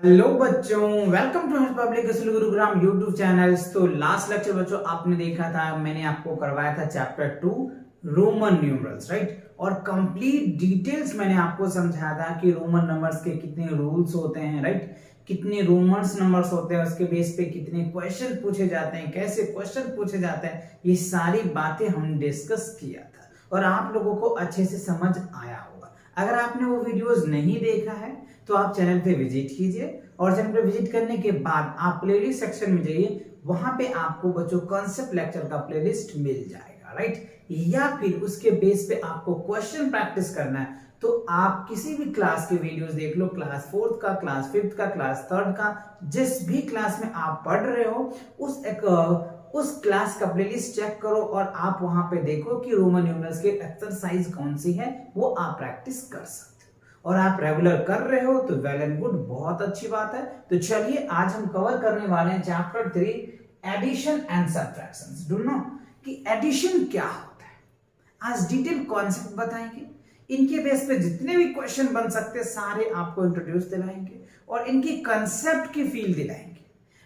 Hello बच्चों, welcome to Harsh public school Gurugram YouTube channels. तो last lecture बच्चों आपने देखा था, मैंने आपको करवाया था चैप्टर 2 रोमन न्यूमरल्स, राइट। और कंप्लीट डिटेल्स मैंने आपको समझाया था कि रोमन नंबर्स के कितने रूल्स होते हैं, राइट, कितने रोमन्स नंबर्स होते हैं, उसके बेस पे कितने क्वेश्चन पूछे जाते हैं, कैसे क्वेश्चन पूछे जाते हैं, ये सारी बातें हमने डिस्कस किया था और आप लोगों को अच्छे से समझ आया होगा। अगर आपने वो वीडियोस नहीं देखा है तो आप चैनल पे विजिट कीजिए और चैनल पे विजिट करने के बाद आप प्लेलिस्ट सेक्शन में जाइए, वहां पे आपको बच्चों कॉन्सेप्ट लेक्चर का प्लेलिस्ट मिल जाएगा, राइट। या फिर उसके बेस पे आपको क्वेश्चन प्रैक्टिस करना है तो आप किसी भी क्लास के वीडियोस देख लो, क्लास 4th का, क्लास 5th का, क्लास 3rd का, जिस भी क्लास में आप पढ़ रहे हो उस क्लास का प्लेलिस्ट चेक करो और आप वहां पे देखो कि रोमन न्यूमरल्स के एक्सरसाइज कौन सी है, वो आप प्रैक्टिस कर सकते हो। और आप रेगुलर कर रहे हो तो वेल एंड गुड, बहुत अच्छी बात है। तो चलिए आज हम कवर करने वाले हैं chapter 3 addition and subtractions. Do know कि एडिशन क्या होता है, आज डिटेल कॉन्सेप्ट बताएंगे। इनके बेस पे जितने भी क्वेश्चन बन सकते हैं सारे आपको इंट्रोड्यूस दिलाएंगे और इनकी कंसेप्ट की फील दिलाएंगे।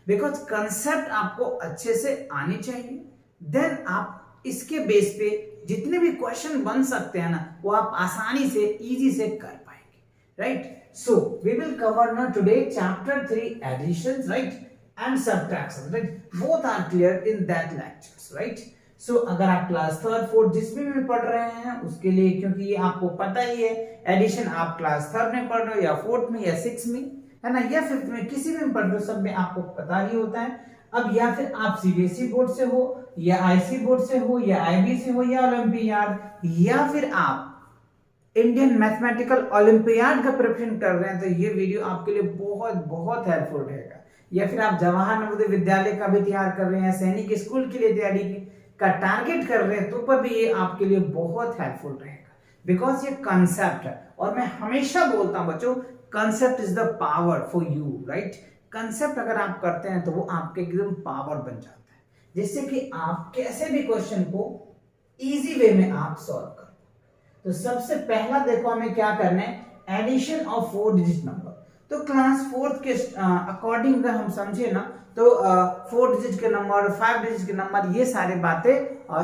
बिकॉज कंसेप्ट आपको अच्छे से आनी चाहिए, देन आप इसके बेस पे जितने भी क्वेश्चन बन सकते हैं ना, वो आप आसानी से इजी से कर पाएंगे, right. So we will cover ना today chapter 3 additions, right, and subtractions, right. Both are clear in that lectures, right. So अगर आप क्लास 3rd 4th जिसमें भी पढ़ रहे हैं उसके लिए, क्योंकि ये आपको पता ही है, एडिशन आप क्लास 3rd में पढ़ रहे हो या 4th में या 6th में, है ना, या 5th में, किसी में पढ़ रहे हो, सब में आपको पता ही होता है। अब या फिर आप सीबीएसई बोर्ड से हो या आईसी बोर्ड से हो या आईबी से हो या ओलंपियाड, या फिर आप इंडियन मैथमेटिकल ओलंपियाड का प्रिपरेशन कर रहे हैं, तो ये वीडियो आपके लिए बहुत बहुत हेल्पफुल रहेगा। या फिर आप जवाहर नवोदय विद्यालय का भी तैयार कर रहे हैं, सैनिक स्कूल के लिए तैयारी का टारगेट कर रहे हैं, तो पर भी ये आपके लिए बहुत हेल्पफुल रहेगा। बिकॉज ये कंसेप्ट है और मैं हमेशा बोलता हूं बच्चों, concept is the power for you, right. Concept अगर आप करते हैं तो वो आपके एकदम पावर बन जाता है, जिससे कि आप कैसे भी क्वेश्चन को इजी वे में आप सॉल्व कर। तो सबसे पहला देखो हमें क्या करना है, एडिशन ऑफ 4 डिजिट नंबर। तो क्लास 4th के अकॉर्डिंग अगर हम समझे ना तो 4 डिजिट के नंबर, 5 डिजिट के नंबर, ये सारी बातें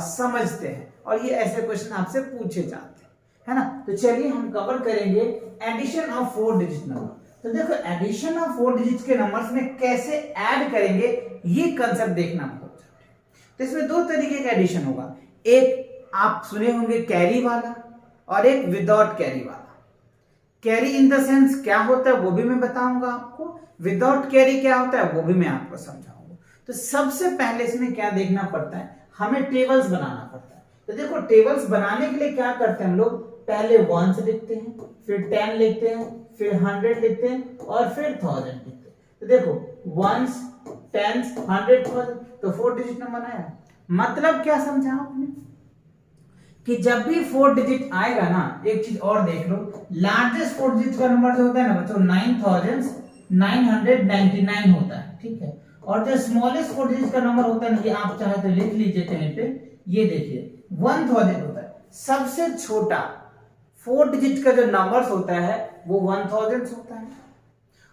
समझते हैं और ये ऐसे क्वेश्चन आपसे पूछे जाते हैं, है ना। तो चलिए हम कवर करेंगे एडिशन ऑफ 4 डिजिट नंबर। तो देखो एडिशन ऑफ 4 डिजिट के नंबर्स में कैसे ऐड करेंगे, ये कंसेप्ट देखना बहुत जरूरी है। तो इसमें 2 तरीके का एडिशन होगा, एक आप सुने होंगे कैरी वाला और एक विदाउट कैरी वाला। कैरी इन द सेंस क्या होता है वो भी मैं बताऊंगा आपको, विदाउट कैरी क्या होता है वो भी मैं आपको समझाऊंगा। तो सबसे पहले इसमें क्या देखना पड़ता है, हमें टेबल्स बनाना पड़ता है। तो देखो टेबल्स बनाने के लिए क्या करते हैं हम लोग, पहले 1 लिखते हैं, फिर 10 लिखते हैं, फिर 100 लिखते हैं और फिर 1000 लिखते हैं। तो देखो 1s 10s 100 1000, तो 4 डिजिट नंबर आया। मतलब क्या समझा आपने कि जब भी 4 डिजिट आएगा ना, एक चीज और देख लो, लार्जेस्ट 4 डिजिट का नंबर जो होता है ना बच्चों 9999 होता है, ठीक है। और जो स्मॉलेस्ट 4 डिजिट का नंबर होता है ना, ये आप चाहे तो लिख लीजिए कहीं पे, ये देखिए 1000 होता है। सबसे छोटा 4 डिजिट का जो नंबर होता है वो 1000 होता है।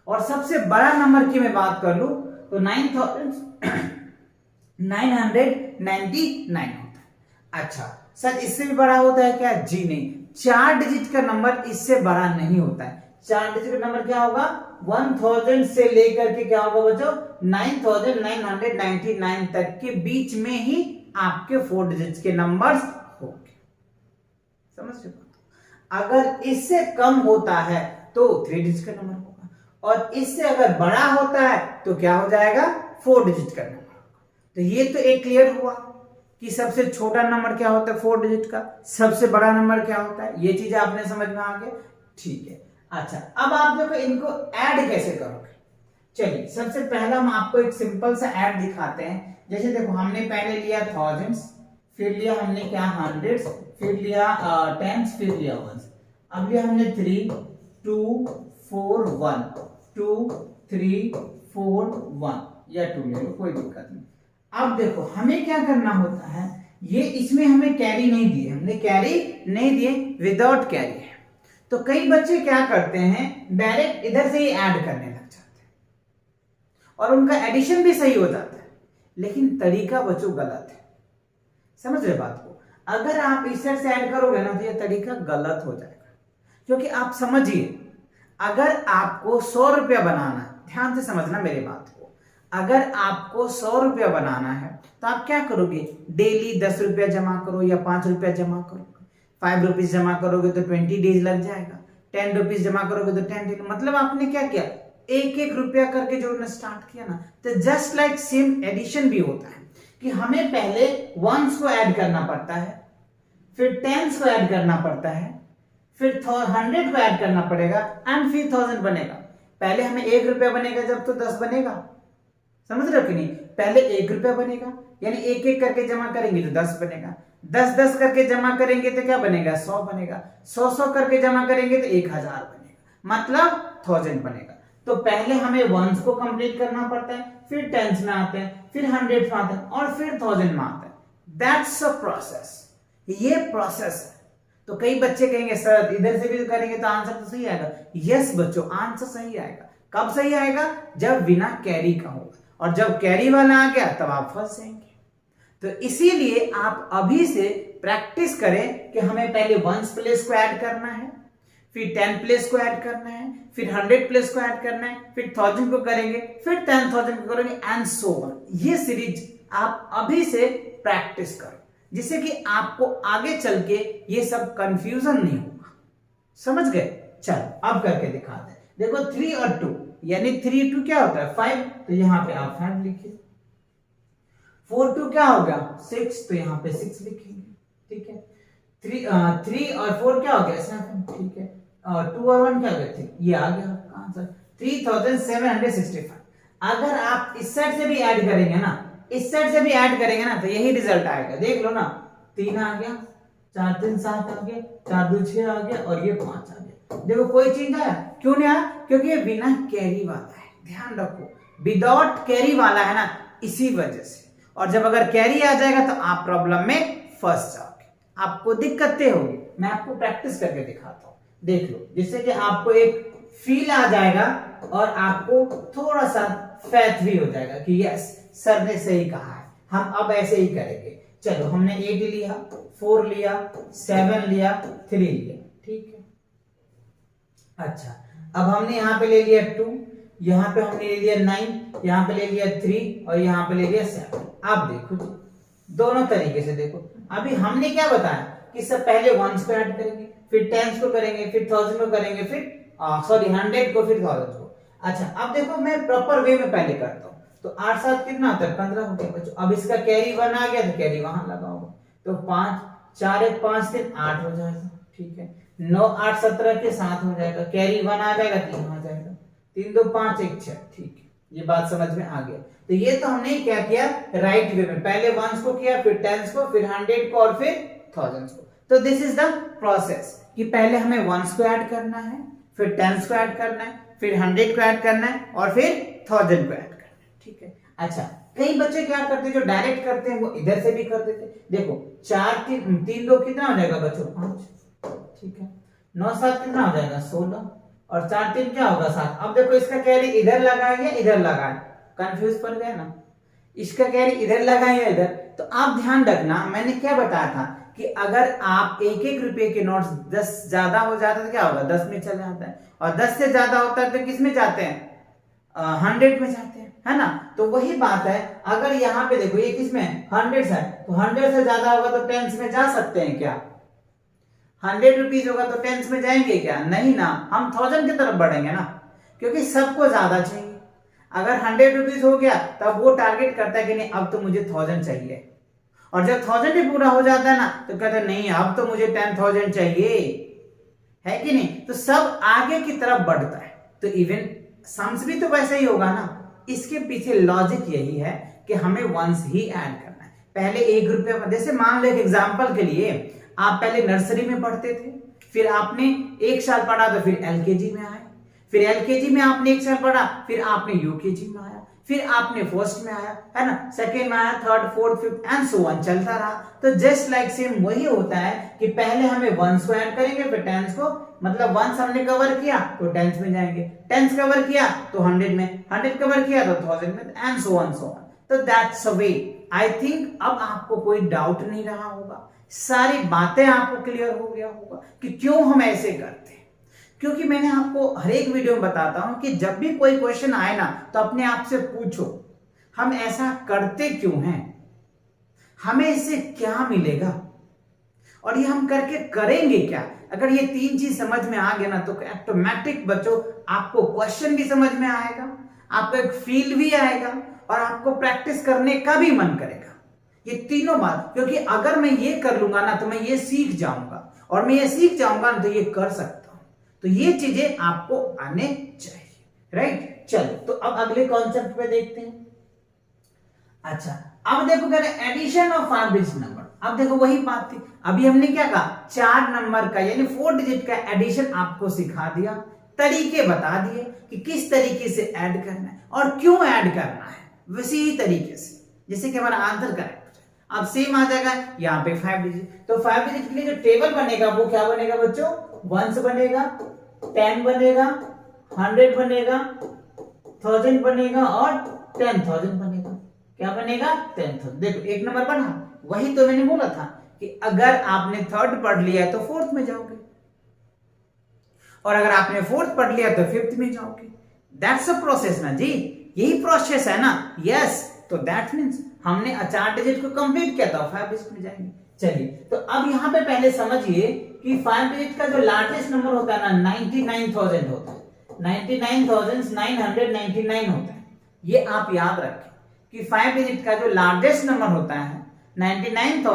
और सबसे बड़ा नंबर की मैं बात कर लूं तो 9999 होता है। अच्छा सर इससे भी बड़ा होता है क्या, जी नहीं, 4 डिजिट का नंबर इससे बड़ा नहीं होता है। 4 डिजिट का नंबर क्या होगा, 1000 से लेकर के क्या होगा बच्चों 9999 तक के बीच में ही आपके 4 डिजिट के नंबर्स होंगे, समझ रहे हो। अगर इससे कम होता है तो 3 डिजिट का नंबर होगा और इससे अगर बड़ा होता है तो क्या हो जाएगा, 4 डिजिट का नंबर होगा। तो ये तो एक क्लियर हुआ कि सबसे छोटा नंबर क्या होता है 4 डिजिट का, सबसे बड़ा नंबर क्या होता है, ये चीज आपने समझ में आ गया, ठीक है। अच्छा अब आप देखो इनको ऐड कैसे करोगे। चलिए सबसे पहला हम आपको एक सिंपल सा ऐड दिखाते हैं। जैसे देखो हमने पहले लिया थाउजेंड्स, फिर लिया हमने क्या हंड्रेड्स, फिर लिया टेंस, फिर लिया वंस। अब लिया हमने 3 2 4 1 2 3 4 1 या 2 ले लो, कोई दिक्कत नहीं। अब देखो हमें क्या करना होता है, ये इसमें हमें कैरी नहीं दिए, हमने कैरी नहीं दिए, विदाउट कैरी है। तो कई बच्चे क्या करते हैं, डायरेक्ट इधर से ही ऐड करने लग जाते हैं। और उनका एडिशन भी सही हो जाता है, लेकिन तरीका बच्चों गलत है। समझ रहे बात को? अगर आप इस साइड से ऐड करोगे ना तो ये तरीका गलत हो जाएगा। क्योंकि आप समझिए, अगर आपको 100 रुपया बनाना है, ध्यान से समझना मेरी बात को, अगर आपको 100 रुपया बनाना है तो आप क्या करोगे? डेली 10 रुपया जमा करो या 5 रुपया जमा करो। 5 रुपीज जमा करोगे तो 20 डेज लग जाएगा। 10 रुपीज जमा करोगे तो 10 डेज। मतलब आपने क्या किया? एक एक रुपया करके जोड़ना स्टार्ट किया ना। तो जस्ट लाइक सेम एडिशन भी होता है कि हमें पहले वंस को ऐड करना पड़ता है, फिर टेंस को ऐड करना पड़ता है, फिर 100 को ऐड करना पड़ेगा एंड फिर 1000 बनेगा। पहले हमें 1 रुपया बनेगा जब तो 10 बनेगा। समझ रहे हो कि नहीं? पहले 1 रुपया बनेगा, यानी एक एक करके जमा करेंगे तो 10 बनेगा। 10 करके जमा करेंगे तो क्या बनेगा? 100 बनेगा। 100 करके जमा करेंगे तो 1000 बनेगा, मतलब 1000 बनेगा। तो पहले हमें वंस को कंप्लीट करना पड़ता है, फिर टेंस में आते हैं, फिर 100 में आते हैं और फिर 1000 में आते हैं। That's a process. ये प्रोसेस है। तो कई बच्चे कहेंगे सर इधर से भी करेंगे तो आंसर तो सही आएगा। यस बच्चों, आंसर सही आएगा। कब सही आएगा? जब बिना कैरी का होगा, और जब कैरी वाला आ गया तब आप फंस जाएंगे। तो इसीलिए आप अभी से प्रैक्टिस करें कि हमें पहले वंस प्लेस को ऐड करना है, फिर 10 प्लेस को ऐड करना है, फिर 100 प्लेस को ऐड करना है, फिर 1000 को करेंगे, फिर 10,000 को करेंगे एंड सो ऑन। ये सीरीज आप अभी से प्रैक्टिस करो, जिससे कि आपको आगे चल के ये सब कंफ्यूजन नहीं होगा। समझ गए? चलो अब करके दिखाते हैं। देखो 3 और 2, यानी 3 2 क्या होता है? 5, तो यहां पे आप 5 लिखिए। 4 2 क्या होगा? 6, तो यहां पे 6 लिखेंगे। ठीक है। 3 और 4 क्या हो गया? 7। ठीक है। और 2 और 1 क्या हो गया? 3। ये आ गया आपका आंसर 3765। अगर आप इस साइड से भी ऐड करेंगे ना, इस साइड से भी ऐड करेंगे ना, तो यही रिजल्ट आएगा। देख लो ना, 3 आ गया, 4 3 7 आ गया, 4 2 6 आ गया और ये 5 आ गया। देखो कोई चेंज आया? क्यों नहीं आया? क्योंकि ये बिना कैरी वाला है। ध्यान रखो, विदाउट कैरी वाला है ना, इसी वजह से। और जब अगर कैरी आ जाएगा तो आप प्रॉब्लम में फंस जाओगे, आपको दिक्कतें होगी। मैं आपको प्रैक्टिस करके दिखाता हूं, देख लो, जिससे कि आपको एक फील आ जाएगा और आपको थोड़ा सा फैथ भी हो जाएगा कि यस सर ने सही कहा है, हम अब ऐसे ही करेंगे। चलो हमने 8 लिया, 4 लिया, 7 लिया, 3 लिया। ठीक है। अच्छा, अब हमने यहां पे ले लिया 2, यहां पे हमने ले लिया 9, यहां पे ले लिया 3 और यहां पे ले लिया 7। आप देखो जी, दोनों तरीके से देखो। अभी हमने क्या बताया कि सब पहले वंस को ऐड करेंगे, फिर टेंस को करेंगे, फिर 1000 को करेंगे, फिर 100 को, फिर 1000 को। अच्छा, अब देखो मैं प्रॉपर वे में पहले करता हूं। तो 8 7 कितना होता है? 15 हो गया बच्चों। अब इसका कैरी 1 आ गया तो कैरी वहां लगाओगे, तो 5 4 1 5 3 8 हो जाएगा। ठीक है। 9 8 17 के 7 हो जाएगा, कैरी 1 आ जाएगा, 3 आ जाएगा, 3 2 5 1 6। ठीक है, ये बात समझ में आ गया। तो ये तो हमने क्या किया? राइट वे में, पहले वंस को किया, फिर टेंस को, फिर 100 को और फिर 1000 को। तो दिस इज द प्रोसेस कि पहले हमें वंस को ऐड करना है, फिर टेंस को ऐड करना है, फिर 100 को ऐड करना है और फिर 1000 को ऐड करना है। ठीक है। अच्छा, कई बच्चे क्या करते हैं, जो डायरेक्ट करते हैं वो इधर से भी कर देते हैं। देखो 4 3 2 कितना हो जाएगा बच्चों? 5। ठीक है। 9 7 कितना हो जाएगा? 16 और 4 3 क्या होगा? 7। अब देखो इसका कैरी इधर लगाएंगे, इधर लगाए, कंफ्यूज पड़ गया ना। इसका कैरी इधर लगाएंगे, इधर। तो आप ध्यान रखना, मैंने क्या बताया था कि अगर आप 1 रुपए के नोट्स 10 ज्यादा हो जाता है तो क्या होगा? 10 में चला जाता है, और 10 से ज्यादा होता है तो किस में जाते हैं? 100 में जाते हैं, है ना। तो वही बात है, अगर यहाँ पे देखो ये किसमें? 100 है, तो 100 से ज्यादा होगा तो टेंस में जा सकते हैं क्या? 100 रुपीज होगा तो टेंस में जाएंगे क्या? नहीं ना, हम 1000 की तरफ बढ़ेंगे ना, क्योंकि सबको ज्यादा चाहिए। अगर 100 रुपीज हो गया तब वो टारगेट करता है कि नहीं अब तो मुझे 1000 चाहिए, और जब 1000 भी पूरा हो जाता है ना तो कहता है नहीं अब तो मुझे 10,000 चाहिए, है कि नहीं। तो सब आगे की तरफ बढ़ता है। तो इवन सम्स भी तो वैसा ही होगा ना। इसके पीछे लॉजिक यही है कि हमें वंस ही ऐड करना है। पहले 1 रुपया, जैसे मान लो एक एग्जांपल के लिए, आप पहले नर्सरी में पढ़ते थे, फिर आपने 1 साल पढ़ा तो फिर LKG में आए, फिर एलकेजी में आपने 1 साल पढ़ा, फिर आपने यूकेजी में आया, फिर आपने फर्स्ट में आया, है ना, सेकेंड में आया, third, fourth, fifth and so on चलता रहा। तो जस्ट लाइक सेम वही होता है कि पहले हमें वंस को ऐड करेंगे, फिर टेंस को, मतलब वंस हमने कवर किया तो टेंस में जाएंगे, टेंस कवर किया तो 100 में, 100 कवर किया तो 1000 में, and so on so on. तो that's a way. I think अब आपको कोई डाउट नहीं रहा होगा, सारी बातें आपको क्लियर हो गया होगा कि क्यों हम ऐसे करते हैं। क्योंकि मैंने आपको हर एक वीडियो में बताता हूं कि जब भी कोई क्वेश्चन आए ना तो अपने आप से पूछो हम ऐसा करते क्यों हैं, हमें इससे क्या मिलेगा और ये हम करके करेंगे क्या। अगर ये 3 चीज समझ में आ गया ना तो ऑटोमेटिक बच्चों आपको क्वेश्चन भी समझ में आएगा, आपको एक फील भी आएगा और आपको प्रैक्टिस करने का भी मन करेगा। ये तीनों बात, क्योंकि अगर मैं ये कर लूंगा ना तो मैं ये सीख जाऊंगा और मैं ये सीख जाऊंगा ना तो ये कर सकता हूं। तो ये चीजें आपको आने चाहिए, राइट। चलो तो अब अगले कॉन्सेप्ट पे देखते हैं। अच्छा अब देखो कह रहे एडिशन ऑफ 5 डिजिट नंबर। अब देखो वही बात थी, अभी हमने क्या कहा 4 नंबर का यानी 4 डिजिट का एडिशन आपको सिखा दिया, तरीके बता दिए कि किस तरीके से ऐड करना है और क्यों ऐड करना है, वैसी तरीके से जैसे कि हमारा आंसर करेक्ट। अब सेम आ जाएगा यहाँ पे 5 डिजिट, तो 5 डिजिट के लिए जो टेबल बनेगा वो क्या बनेगा बच्चों, 1 बनेगा, 10 बनेगा, 100 बनेगा, 1000 बनेगा और 10,000 बनेगा। क्या बनेगा 10,000। देखो एक नंबर बना, वही तो मैंने बोला था कि अगर आपने थर्ड पढ़ लिया है तो फोर्थ में जाओगे और अगर आपने फोर्थ पढ़ लिया तो फिफ्थ में जाओगे। दैट्स अ प्रोसेस ना जी, यही प्रोसेस है ना। यस, तो दैट मींस हमने 4 डिजिट को कंप्लीट किया था, 5 डिजिट में जाएंगे। चलिए तो अब यहां पे पहले समझिए कि 5 डिजिट का जो लार्जेस्ट नंबर होता है ना 99,000 होता है, 99,999 होता है। ये आप याद रखें कि 5 डिजिट का जो लार्जेस्ट नंबर होता है 99,999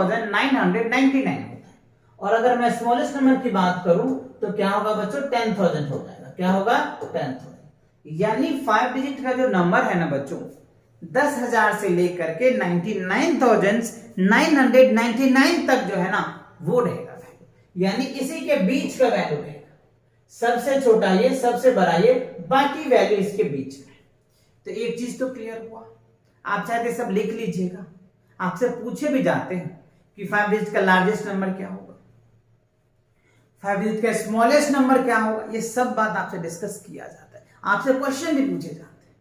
होता है। और अगर मैं स्मॉलेस्ट नंबर की बात करूं तो क्या होगा बच्चों 10,000 हो जाएगा। क्या होगा 10,000। यानी 5 डिजिट का जो नंबर है ना बच्चों 10,000 से लेकर के 99,999 तक जो है ना वो रहेगा वैल्यू, यानी इसी के बीच का वैल्यू रहेगा। सबसे छोटा ये, सबसे बड़ा ये, बाकी वैल्यू इसके बीच में। तो एक चीज तो क्लियर हुआ। आप चाहते सब लिख लीजिएगा, आपसे पूछे भी जाते हैं कि 5 डिजिट का लार्जेस्ट नंबर क्या होगा, 5 डिजिट का स्मॉलेस्ट नंबर क्या होगा, ये सब बात आपसे डिस्कस किया जाता है, आपसे क्वेश्चन भी पूछे जाते हैं।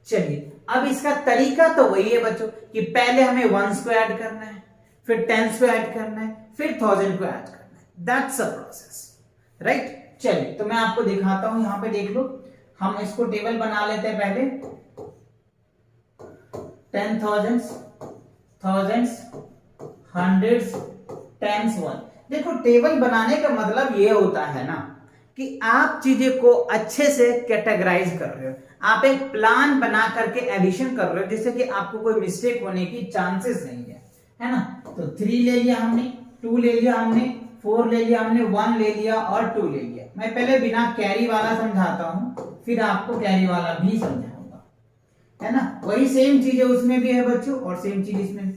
चलिए अब इसका तरीका तो वही है बच्चों कि पहले हमें 1s को ऐड करना है, फिर 10s को ऐड करना है, फिर 1000 को ऐड करना है। That's a process, right. चलिए तो मैं आपको दिखाता हूं, यहां पे देख लो, हम इसको टेबल बना लेते हैं पहले। 10,000, thousands, hundreds, tens, one। देखो टेबल बनाने का मतलब ये होता है ना कि आप चीजें को अच्छे से कैटेगराइज कर रहे हो, आप एक प्लान बना करके एडिशन कर रहे हो जिससे कि आपको कोई मिस्टेक होने की चांसेस नहीं है ना। तो 3 ले लिया हमने, 2 ले लिया हमने, 4 ले लिया हमने, 1 ले लिया और 2 ले लिया। मैं पहले बिना कैरी वाला समझाता हूं, फिर आपको कैरी वाला भी समझाऊंगा, है ना। वही सेम चीज है उसमें भी है बच्चों और सेम चीज इसमें भी।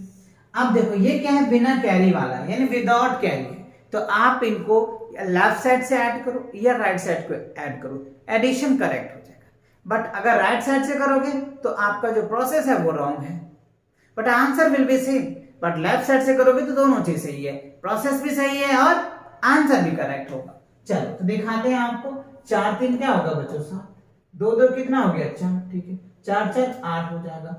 अब देखो ये क्या है, बिना कैरी वाला यानी विदाउट कैरी है, तो आप इनको लेफ्ट साइड से ऐड करो या राइट साइड को ऐड करो, एडिशन करेक्ट हो जाएगा। बट अगर राइट साइड से करोगे तो आपका जो प्रोसेस है वो रॉन्ग है, but answer will be same. But left side से करोगे तो दोनों चीज सही है, प्रोसेस भी सही है और आंसर भी करेक्ट होगा। चलो तो दिखाते हैं आपको। 4 3 क्या होगा बच्चों 7, 2 2 कितना हो गया 4, ठीक है, 4 4 8 हो जाएगा,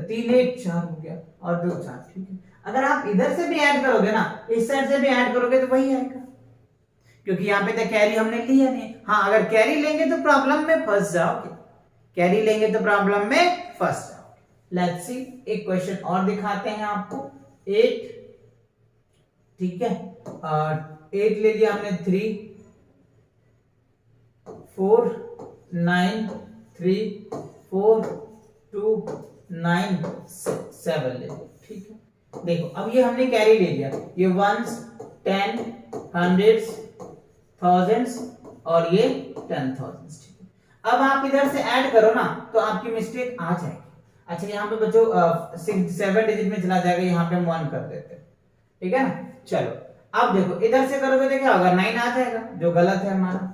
3 1 4 हो गया और 2 4, ठीक है। अगर आप इधर से भी ऐड करोगे ना, इस साइड से भी ऐड करोगे तो वही आएगा, क्योंकि यहाँ पे तो कैरी हमने लिया नहीं। हाँ अगर कैरी लेंगे तो प्रॉब्लम में फंस जाओगे, कैरी लेंगे तो प्रॉब्लम में फंस जाओगे। लेट्स सी एक क्वेश्चन और दिखाते हैं आपको। 8, ठीक है, 8 ले लिया हमने, 3 4 9 3 4 2 9 7 ले लिया, ठीक है। देखो अब ये हमने कैरी ले लिया, ये 1s 10 100s thousands और ये 10,000, ठीक है। अब आप इधर से ऐड करो ना तो आपकी मिस्टेक आ जाएगी। अच्छा यहाँ पे बच्चों 7 डिजिट में चला जाएगा, यहाँ पे हम 1 कर देते हैं, ठीक है ना। चलो अब देखो इधर से करोगे तो क्या होगा 9 आ जाएगा, जो गलत है हमारा,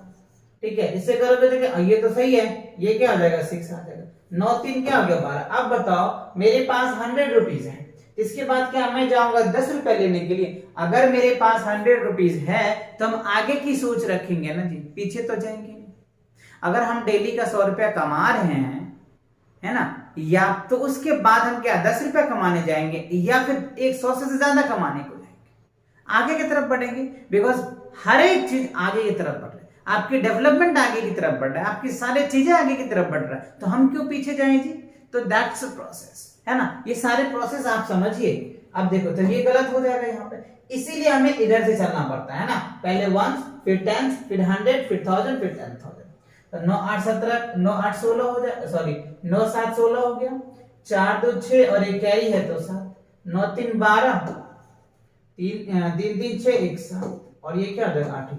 ठीक है, इससे करोगे तो ये तो सही है, ये क्या हो जाएगा 6 आ जाएगा, 9 3 क्या हो गया 12। अब बताओ मेरे पास 100 रुपीज है, इसके बाद क्या मैं जाऊंगा 10 रुपए लेने के लिए। अगर मेरे पास 100 रुपीज है तो हम आगे की सोच रखेंगे ना जी, पीछे तो जाएंगे नहीं। अगर हम डेली का 100 रुपया कमा रहे हैं, है ना, या तो उसके बाद हम क्या 10 रुपया कमाने जाएंगे, या फिर 100 से ज्यादा कमाने को जाएंगे, आगे की तरफ बढ़ेंगे। बिकॉज हर एक चीज आगे की तरफ बढ़ रही है, आपकी डेवलपमेंट आगे की तरफ बढ़ रहा है, आपकी सारी चीजें आगे की तरफ बढ़ रहा है, तो हम क्यों पीछे जाएं जी। तो दैट्स अ प्रोसेस, है ना, ये सारे प्रोसेस आप समझिए। अब देखो तो ये गलत हो जाएगा यहाँ पे, इसीलिए हमें इधर से चलना पड़ता है ना, पहले 1 फिर 10 फिर 100 फिर 1000 फिर 10,000। तो 9 8 17 9 8 16 हो जाए, सॉरी 9 7 16 हो गया, 4 2 6 और एक कैरी है तो 7, 9 3 12, 3 3 6 1 7, और ये क्या हो जाएगा 8,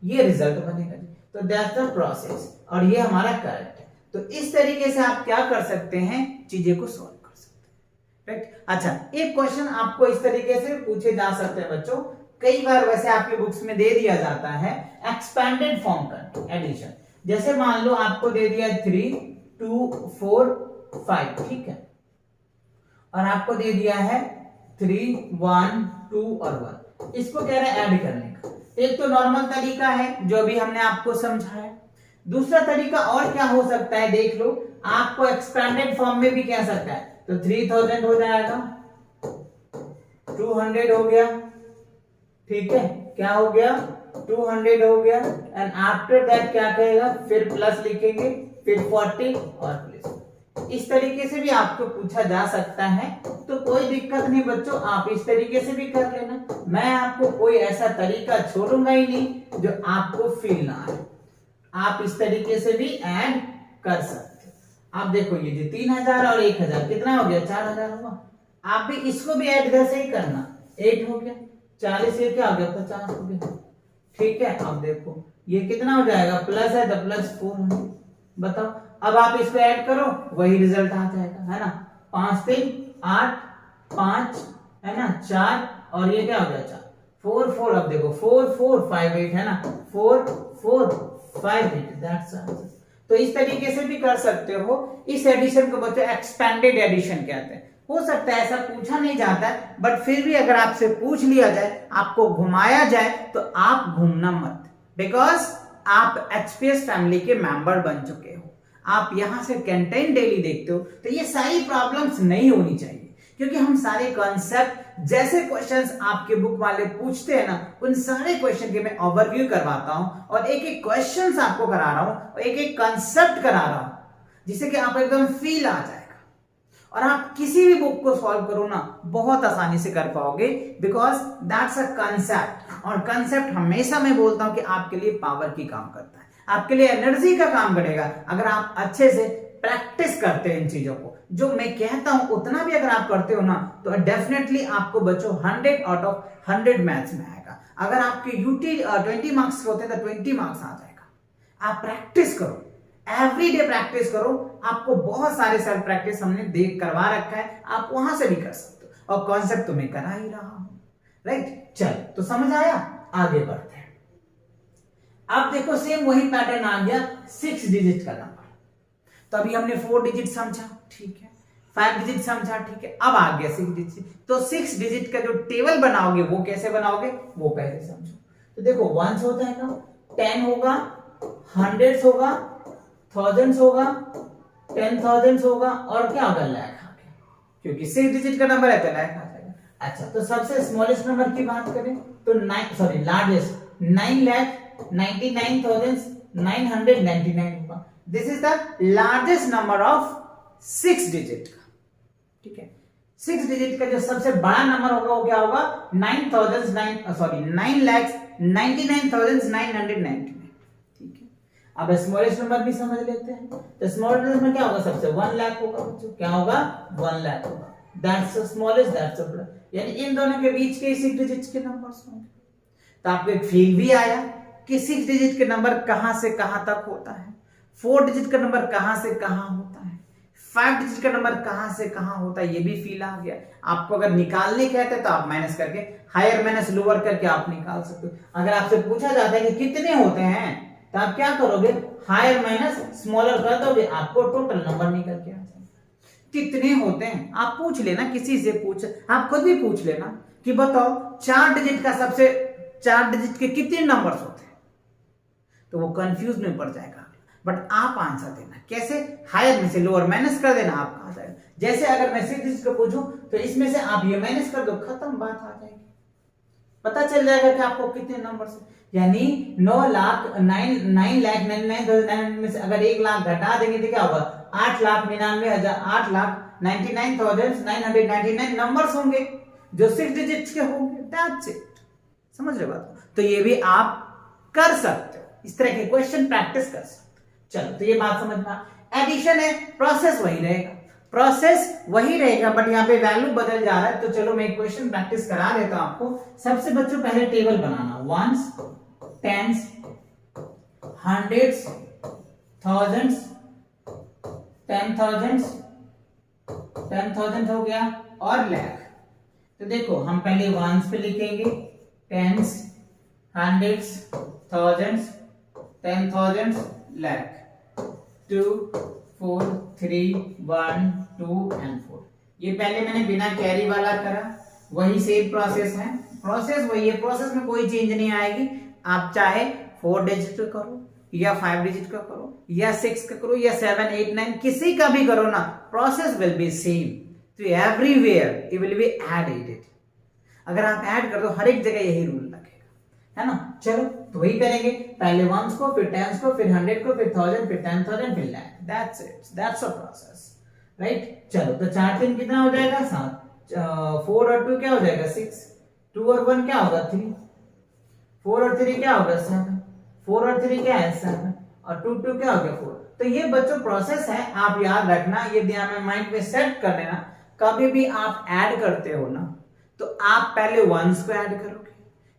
ये रिजल्ट बनेगा जी। तो दैट्स द प्रोसेस, और ये हमारा करेक्ट है। तो इस तरीके से आप क्या कर सकते हैं, चीजें को सॉल्व कर सकते हैं, राइट। अच्छा, एक क्वेश्चन आपको इस तरीके से पूछे जा सकते हैं बच्चों, कई बार वैसे आपके बुक्स में दे दिया जाता है एक्सपेंडेड फॉर्म का एडिशन। जैसे मान लो आपको दे दिया 3 2 4 5, ठीक है, और आपको दे दिया है 3 1 2 और 1, इसको कह रहे हैं ऐड करने का। एक तो नॉर्मल तरीका है जो भी हमने आपको समझाया, दूसरा तरीका और क्या हो सकता है देख लो, आपको एक्सपेंडेड फॉर्म में भी कह सकता है। तो 3000 हो जाएगा, 200 हो गया, ठीक है, क्या हो गया 200 हो गया, एंड आफ्टर दैट क्या कहेगा, फिर प्लस लिखेंगे, फिर 40 और प्लस। इस तरीके से भी आपको पूछा जा सकता है, तो कोई दिक्कत नहीं बच्चों, आप इस तरीके से भी कर लेना। मैं आपको कोई ऐसा तरीका छोड़ूंगा ही नहीं जो आपको फील ना आए, आप इस तरीके से भी ऐड कर सकते हो। आप देखो ये जो 3000 और 1000 कितना हो गया, 4000 हुआ। आप भी इसको भी ऐड घर से ही करना, 8 हो गया, 40 से क्या हो गया 50 हो गया, ठीक है। अब देखो ये कितना हो जाएगा, प्लस है तो प्लस 400, बताओ। अब आप इसको ऐड करो, वही रिजल्ट आ जाएगा, है ना, 5 3 8 5, है ना, 4 और ये क्या हो गया 4 4 4। अब देखो 4 4 5 8, है ना, 4 4 5 8, दैट्स आंसर। तो इस तरीके से भी कर सकते हो। इस एडिशन को बच्चों एक्सपेंडेड एडिशन कहते हैं। हो सकता है ऐसा पूछा नहीं जाता है, बट फिर भी अगर आपसे पूछ लिया जाए, आपको घुमाया जाए, तो आप घूमना मत, बिकॉज आप एचपीएस फैमिली के मेंबर बन चुके हो, आप यहां से कंटेंट डेली देखते हो, तो ये सारी प्रॉब्लम्स नहीं होनी चाहिए। क्योंकि हम सारे कॉन्सेप्ट जैसे क्वेश्चंस आपके बुक वाले पूछते हैं ना, उन सारे क्वेश्चन के मैं ओवरव्यू करवाता हूं, और एक एक क्वेश्चंस आपको करा रहा हूं, और एक एक कॉन्सेप्ट करा रहा हूं, जिससे कि आप एकदम फील आ जाएगा, और आप किसी भी बुक को सॉल्व करो ना, बहुत आसानी से कर पाओगे, बिकॉज दैट्स अ कंसेप्ट। और कंसेप्ट हमेशा मैं बोलता हूं कि आपके लिए पावर की काम करता है, आपके लिए एनर्जी का काम करेगा, अगर आप अच्छे से प्रैक्टिस करते हैं इन चीजों को। जो मैं कहता हूं उतना भी अगर आप करते हो ना, तो डेफिनेटली आपको बच्चों 100 आउट ऑफ 100 मैथ्स में आएगा। अगर आपके यूटी 20 मार्क्स होते हैं तो 20 मार्क्स आ जाएगा। आप प्रैक्टिस करो, एवरीडे प्रैक्टिस करो, आपको बहुत सारे सेल्फ प्रैक्टिस हमने देख करवा रखा है, आप वहां से भी कर सकते हो, और कॉन्सेप्ट तो मैं करा ही रहा हूं, राइट। चल, तो समझ आया, आगे बढ़ते हैं। अब देखो सेम वही पैटर्न आ गया 6 डिजिट का नंबर। तो अभी हमने 4 डिजिट समझा, ठीक है, 5 डिजिट समझा, ठीक है, अब आ गया 6 डिजिट। तो 6 डिजिट का जो टेबल बनाओगे वो कैसे बनाओगे, वो पहले समझो। तो देखो 1 होता है ना, 10 होगा, 100 होगा, 1000 होगा, 10,000 होगा, और क्या होगा, लाख आ गया, क्योंकि 6 डिजिट का नंबर है तो लाख आ जाएगा। अच्छा, तो सबसे स्मॉलेस्ट नंबर की बात करें तो लार्जेस्ट 9,99,999 होगा। This is the largest number of 6 digit का, ठीक है। 6 डिजिट का जो सबसे बड़ा नंबर होगा वो क्या होगा, 9,99,999, ठीक है। अब स्मॉलेस्ट नंबर भी समझ लेते हैं। तो स्मॉलेस्ट नंबर क्या होगा, सबसे 1 लाख होगा बच्चों, क्या होगा 1 लाख होगा, that's the smallest, that's the, यानी इन दोनों के बीच के 6 डिजिट के नंबर्स होंगे। तो आपको एक फील भी आया कि 6 डिजिट के नंबर कहां से कहां तक होता है, 4 डिजिट का नंबर कहां से कहां होता है, 5 डिजिट का नंबर कहां से कहां होता है, ये भी फील आ गया। आपको अगर निकालने कहते हैं तो आप माइनस करके, हायर माइनस लोअर करके आप निकाल सकते हो। अगर आपसे पूछा जाता है कि कितने होते हैं तो आप क्या करोगे, हायर माइनस स्मॉलर कर दोगे, आपको टोटल नंबर निकल के आ जाएगा। कितने होते हैं आप पूछ लेना, किसी से पूछ, आप खुद भी पूछ लेना कि बताओ 4 डिजिट का सबसे 4 डिजिट के कितने नंबर्स होते हैं, तो वो कंफ्यूज में पड़ जाएगा। बट आप आंसर देना कैसे, हायर में से लोअर माइनस कर देना, आपका आ जाएगा। जैसे अगर मैं 6 डिजिट का पूछूं तो इसमें से आप ये माइनस कर दो, खत्म, बात आ जाएगी, पता चल जाएगा कि आपको कितने नंबर से, यानी 9,99,999 में से अगर 1 लाख घटा देंगे तो क्या होगा, 8,99,999 नंबर्स होंगे जो 6 डिजिट्स के होंगे। दैट्स इट, समझ रहे बात। तो ये भी आप कर सकते हो, इस तरह के क्वेश्चन प्रैक्टिस कर सकते हो। चलो, तो ये बात समझना। एडिशन है, प्रोसेस वही रहेगा, बट यहाँ पे वैल्यू बदल जा रहा है। तो चलो मैं क्वेश्चन प्रैक्टिस करा देता हूं आपको। सबसे बच्चों पहले टेबल बनाना, वंस, टेंस, हंड्रेड्स, थाउजेंड्स, 10,000 हो गया, और लाख। तो देखो हम पहले वंस पे लिखेंगे, tens, hundreds, thousands, 10,000, lakh. 2, 4, 3, 1, 2 and 4। ये पहले मैंने बिना कैरी वाला करा, वही सेम प्रोसेस है, प्रोसेस वही है, प्रोसेस में कोई चेंज नहीं आएगी। आप चाहे 4 डिजिट का करो या 5 डिजिट का करो या 6 का करो या 7, 8, 9, किसी का भी करो ना, प्रोसेस विल बी सेम। तो everywhere it will be added. अगर आप ऐड कर दो, हर एक जगह यही रूल लगेगा, है ना। चलो तो वही करेंगे, पहले वंस को, फिर टेंस को, फिर 100 को, फिर 1000, फिर 10,000, फिर lakh. That's it, that's a process, right. चलो तो 4 3 कितना हो जाएगा, 7, 4 और 2 क्या हो जाएगा, 6, 2 और 1 क्या होगा, 3, 4 और 3 क्या होगा, 7, 4 और 3 क्या है, 7, और 2 2 क्या हो गया, 4। तो ये बच्चों प्रोसेस है, आप याद रखना, ये ध्यान में माइंड में सेट कर लेना। कभी भी आप ऐड करते हो ना, तो आप पहले वंस को ऐड करोगे,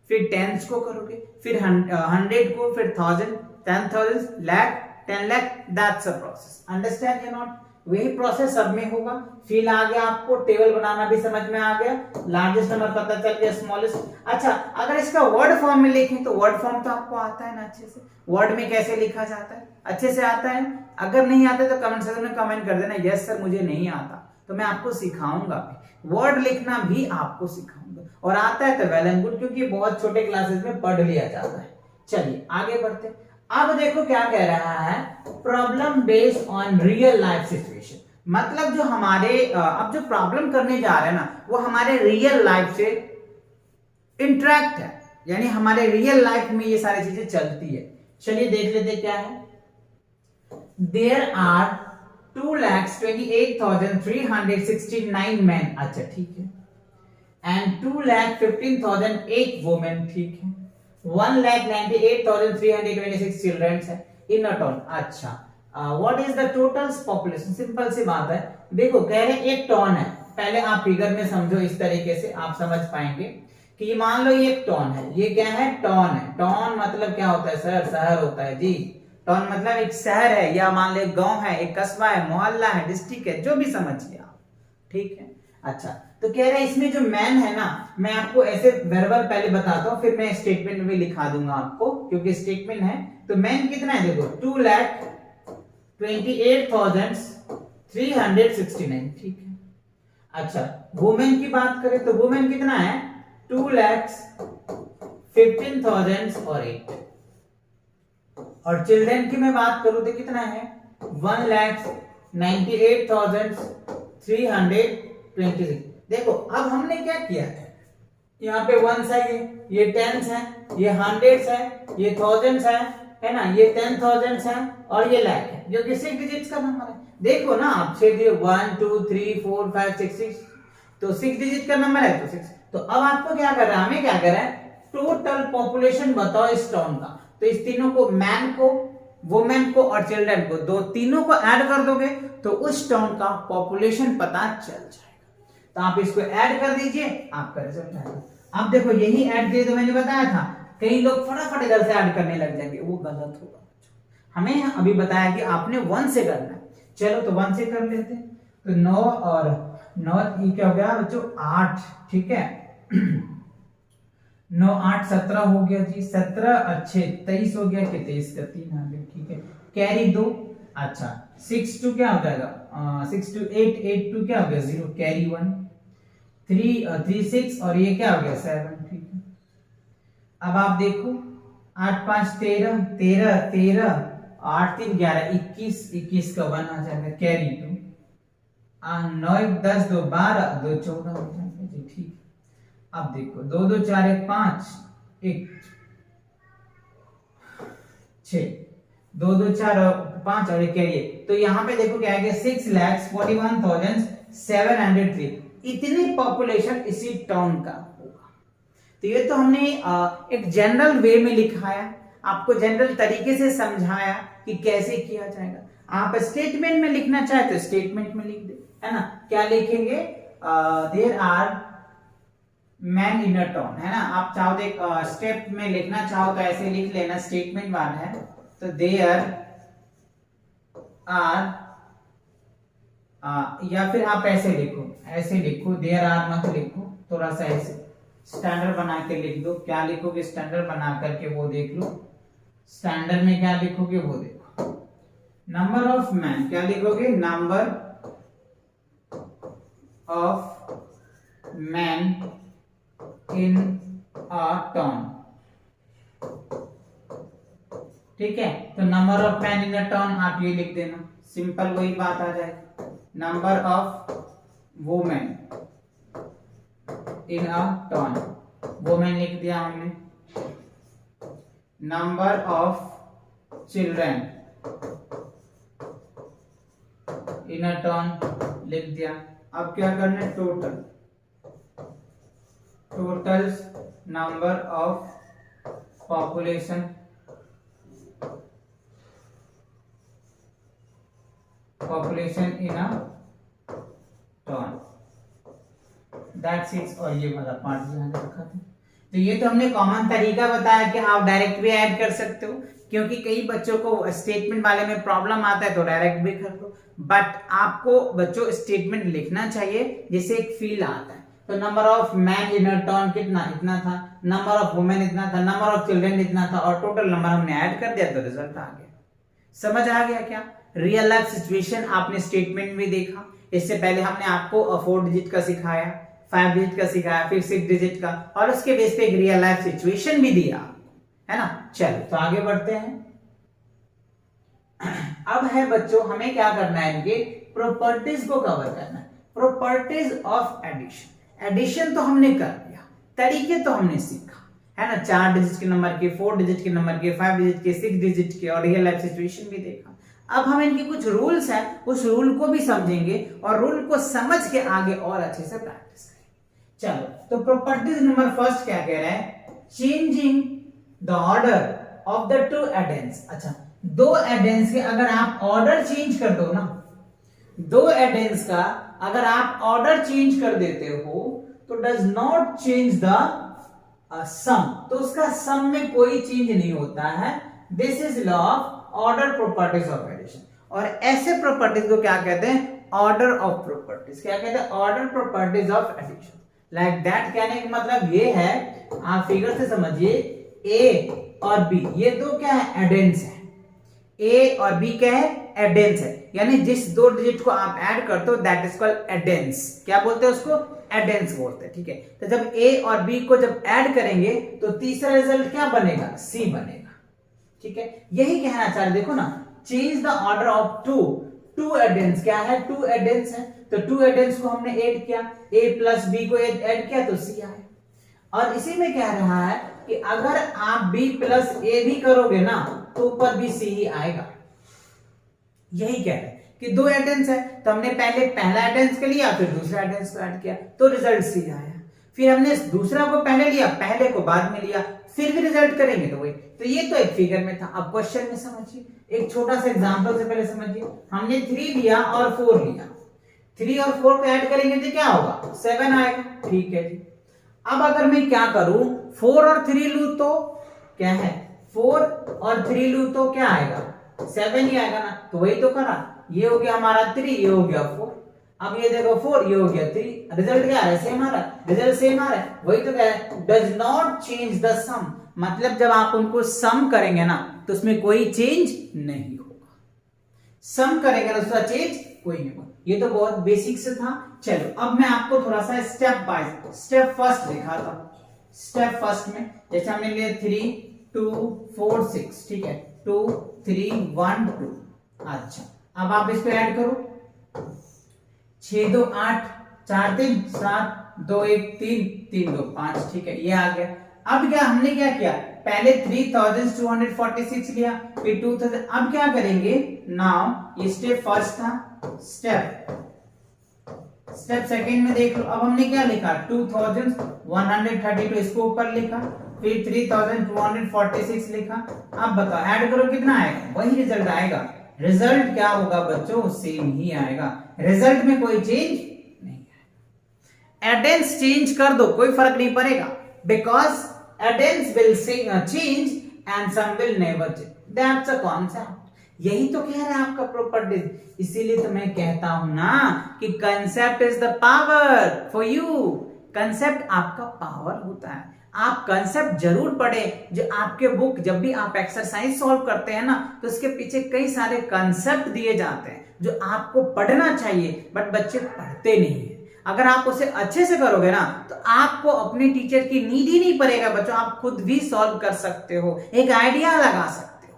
फिर टेंस को करोगे, फिर 100 को, फिर 1000, 10,000, lakh, 10 lakh. That's a process, understand या नॉट। वही प्रोसेस सब में होगा। फील आ गया आपको, टेबल बनाना भी समझ में आ गया, लार्जेस्ट नंबर पता चल गया, स्मॉलेस्ट। अच्छा, अगर इसका वर्ड फॉर्म में लिखें तो वर्ड फॉर्म तो आपको आता है ना अच्छे से, वर्ड में कैसे लिखा जाता है, अच्छे से आता है। अगर नहीं आता तो कमेंट सेक्शन में कमेंट कर देना, यस सर मुझे नहीं आता, तो मैं आपको सिखाऊंगा भी, वर्ड लिखना भी आपको सिखाऊंगा। और आता है तो वेल एंड गुड, क्योंकि बहुत छोटे क्लासेस में पढ़ लिया जाता है। चलिए आगे बढ़ते हैं। अब देखो क्या कह रहा है, problem based on real life situation. मतलब जो हमारे अब जो प्रॉब्लम करने जा रहे हैं ना, वो हमारे रियल लाइफ से इंटरेक्ट है, यानी हमारे रियल लाइफ में ये सारी चीजें चलती है। चलिए देख लेते क्या है। देयर आर 2,28,369 मैन, अच्छा ठीक है, एंड 2,15,008 वुमेन, ठीक है, 1,98,326 चिल्ड्रंस है इन अ टॉन। अच्छा, what is the total population, simple सी बात है। देखो कह रहे एक टॉन है, पहले आप फिगर में समझो, इस तरीके से आप समझ पाएंगे कि मान लो ये एक टॉन है, ये क्या है, टॉन है। टॉन मतलब क्या होता है सर, शहर होता है जी। टॉन मतलब एक शहर है, या मान लो एक गांव है, एक कस्बा है, मोहल्ला है, डिस्ट्रिक्ट है, जो भी समझिए आप, ठीक है। अच्छा, तो कह रहे हैं इसमें जो मैन है ना, मैं आपको ऐसे वर्बल पहले बताता हूं, फिर मैं स्टेटमेंट में भी लिखा दूंगा आपको, क्योंकि स्टेटमेंट है। तो मैन कितना है, देखो 2,28,369, ठीक है। अच्छा, वुमेन की बात करें तो वुमेन कितना है, 2,15,008। और चिल्ड्रन की मैं बात करूं तो कितना है, 1,98,326। देखो अब हमने क्या किया है, यहाँ पे वंस है, ये टेंस है, ये हंड्रेड्स है, ये थाउजेंड्स है ना, ये 10,000 है, और ये लाख है, जो कि 6 डिजिट्स का नंबर है। देखो ना आप, 1 2 3 4 5 6 6, तो 6 डिजिट का नंबर है, तो 6। तो अब आपको क्या कर रहा है, हमें क्या कर रहा है, टोटल पॉपुलेशन बताओ इस टाउन का। तो इस तीनों को, मैन को, वुमेन को और चिल्ड्रन को, दो तीनों को ऐड कर दोगे तो उस टाउन का पॉपुलेशन पता चल जाएगा। तो आप इसको ऐड कर दीजिए, आपका रिजल्ट आएगा। अब देखो यही ऐड किए तो मैंने बताया था, कई लोग फटाफट इधर से ऐड करने लग जाएंगे, वो गलत होगा। हमें अभी बताया कि आपने 1 से करना है। चलो तो 1 से कर लेते हैं। तो 9 और 9 क्या हो गया बच्चों, 8, ठीक है। 9 8 17 हो गया जी, 17 अच्छे 23 हो गया कि 23 का 3 आ गया, ठीक है। कैरी 2, अच्छा 6 2 क्या हो जाएगा, 6 2 8 8 2 क्या हो गया 0, कैरी 1, 3 3 6 और ये क्या हो गया 7, ठीक है। अब आप देखो 8 5 13 13 13 8 3 11 21 21 का 1 आ जाएगा, कैरी 2, 9 1 10 2 12 2 14 हो जाएगा जी, ठीक। अब देखो 2 2 4 1 5 1 6 2 2 4 5 और एक कैरी, तो यहाँ पे देखो क्या है 6,41,703, इतनी पॉपुलेशन इसी टाउन का होगा। तो ये तो हमने एक जनरल वे में लिखाया, आपको जनरल तरीके से समझाया कि कैसे किया जाएगा। आप स्टेटमेंट में लिखना चाहे तो स्टेटमेंट में लिख दे, है ना। क्या लिखेंगे, there are man in a town, है ना। आप चाहो तो स्टेप में लिखना चाहो तो ऐसे लिख लेना, स्टेटमेंट वाला है तो देयर आर, या फिर आप ऐसे लिखो देयर आर मत लिखो, थोड़ा सा ऐसे स्टैंडर्ड बना के लिख दो। क्या लिखोगे स्टैंडर्ड बना करके वो देख लो, स्टैंडर्ड में क्या लिखोगे वो देखो। नंबर ऑफ मैन क्या लिखोगे, number of man in a town, ठीक है। तो number of man in a town आप ये लिख देना, सिंपल वही बात आ जाएगी। Number of women in a town, women लिख दिया हमने। Number of children in a town लिख दिया। अब क्या करना है, total number of population in a town, that's it. और ये वाला पार्ट भी यहाँ रखा था। तो ये तो हमने कॉमन तरीका बताया कि आप डायरेक्ट भी ऐड कर सकते हो, क्योंकि कई बच्चों को स्टेटमेंट वाले में प्रॉब्लम आता है तो डायरेक्ट भी कर दो, बट आपको बच्चों स्टेटमेंट लिखना चाहिए जिससे एक फील आता है। तो number of man in a town कितना, इतना था, नंबर ऑफ वुमेन इतना था, नंबर ऑफ चिल्ड्रन इतना था, और टोटल नंबर हमने ऐड कर दिया तो रिजल्ट आ गया। समझ आ गया क्या। रियल लाइफ सिचुएशन आपने स्टेटमेंट में देखा, इससे पहले हमने आपको 4 डिजिट का सिखाया, 5 डिजिट का सिखाया, फिर 6 डिजिट का, और उसके बेस पे एक रियल लाइफ सिचुएशन भी दिया, है ना। चलो तो आगे बढ़ते हैं। अब है बच्चों हमें क्या करना है, इनके प्रॉपर्टीज को कवर करना है। प्रॉपर्टीज ऑफ एडिशन, एडिशन तो हमने कर दिया, तरीके तो हमने सीखा, है ना। 4 डिजिट के नंबर के, 4 डिजिट के नंबर के, 5 डिजिट के, 6 डिजिट के, और रियल लाइफ सिचुएशन भी देखा। अब हम इनके कुछ रूल्स हैं, उस रूल को भी समझेंगे और रूल को समझ के आगे और अच्छे से प्रैक्टिस करेंगे। चलो तो प्रॉपर्टीज नंबर फर्स्ट क्या कह रहा है, changing the order of the 2 एडेंस। अच्छा 2 एडेंस के अगर आप ऑर्डर चेंज कर दो ना, 2 एडेंस का अगर आप ऑर्डर चेंज कर देते हो तो does not change the sum, तो उसका सम में कोई चेंज नहीं होता है। This is law of order properties of addition. और ऐसे प्रॉपर्टीज को क्या कहते हैं, ऑर्डर ऑफ प्रॉपर्टीज। क्या कहते हैं, order properties of addition. Like that कहने का मतलब ये है, आप फिगर से समझिए, ए और बी ये दो क्या है, एडेंस है। ए और बी क्या है, एडेंस है, यानी जिस 2 डिजिट को आप ऐड करते हो दैट इज कॉल्ड एडेंस। क्या बोलते हैं उसको, एडेंस बोलते हैं, ठीक है। तो जब ए और बी को जब ऐड करेंगे तो तीसरा रिजल्ट क्या बनेगा, सी बनेगा, ठीक है। यही कहना चाह रहे, देखो ना, चेंज द ऑर्डर ऑफ 2 एडेंस। क्या है, 2 एडेंस है, तो 2 एडेंस को हमने ऐड किया, ए प्लस बी को ऐड किया तो सी आया। और इसी में कह रहा है कि अगर आप बी प्लस ए भी करोगे ना तो ऊपर भी सी ही आएगा। यही कह रहे हैं कि 2 एडेंस है, तो हमने पहले पहला एडेंस के लिया, फिर दूसरा एडेंस को ऐड किया तो रिजल्ट सी आया। फिर हमने दूसरा को पहले लिया, पहले को बाद में लिया, फिर भी रिजल्ट करेंगे तो वही। तो ये तो एक फिगर में था। अब क्वेश्चन में समझिए, एक छोटा सा एग्जांपल से पहले समझिए। हमने 3 लिया और 4 लिया, 3 और 4 को ऐड करेंगे तो क्या होगा, 7 आएगा, ठीक है जी। अब अगर मैं क्या करूं, 4 और 3 लूं तो क्या है, 4 और 3 लूं तो क्या आएगा, 7 ही आएगा ना। तो वही तो करा, ये हो गया हमारा 3, ये हो गया 4। अब ये देखो 4, ये हो गया 3, रिजल्ट क्या आ रहा है? सेम आ रहा है, रिजल्ट सेम आ रहा है, वही तो कह रहा है डज नॉट चेंज द सम, मतलब जब आप उनको सम करेंगे ना तो उसमें कोई चेंज नहीं होगा, सम करेंगे ना उसका चेंज कोई नहीं होगा। ये तो बहुत बेसिक से था। चलो अब मैं आपको थोड़ा सा स्टेप बाय स्टेप फर्स्ट दिखाता हूं। स्टेप फर्स्ट में जैसे हमने लिया 3 2 4 6, ठीक है, 2 3 1 2। अच्छा अब आप इस पे ऐड करो, 6 2 8 4 3 7 2 1 3 3 2 5, ठीक है, ये आ गया। अब क्या हमने क्या किया, पहले 3246 लिया, फिर 2000, अब क्या करेंगे, नाउ ये स्टेप फर्स्ट था, स्टेप सेकंड में देख लो। अब हमने क्या लिखा, 2132 इसको ऊपर लिखा, फिर 3246 लिखा। अब बताओ ऐड करो कितना आएगा, वही रिजल्ट आएगा। रिजल्ट क्या होगा बच्चों, सेम ही आएगा, रिजल्ट में कोई चेंज नहीं है। एडेंस चेंज कर दो कोई फर्क नहीं पड़ेगा, because addends will change and sum will never change, that's a concept. यही तो कह रहा है आपका प्रॉपर्टीज, इसीलिए तो मैं कहता हूं ना कि concept is the power for you. Concept आपका पावर होता है, आप कंसेप्ट जरूर पढ़ें। जो आपके बुक जब भी आप एक्सरसाइज सॉल्व करते हैं ना तो उसके पीछे कई सारे कंसेप्ट दिए जाते हैं जो आपको पढ़ना चाहिए, बट बच्चे पढ़ते नहीं है। अगर आप उसे अच्छे से करोगे ना तो आपको अपने टीचर की नीड ही नहीं पड़ेगा बच्चों, आप खुद भी सॉल्व कर सकते हो, एक आइडिया लगा सकते हो,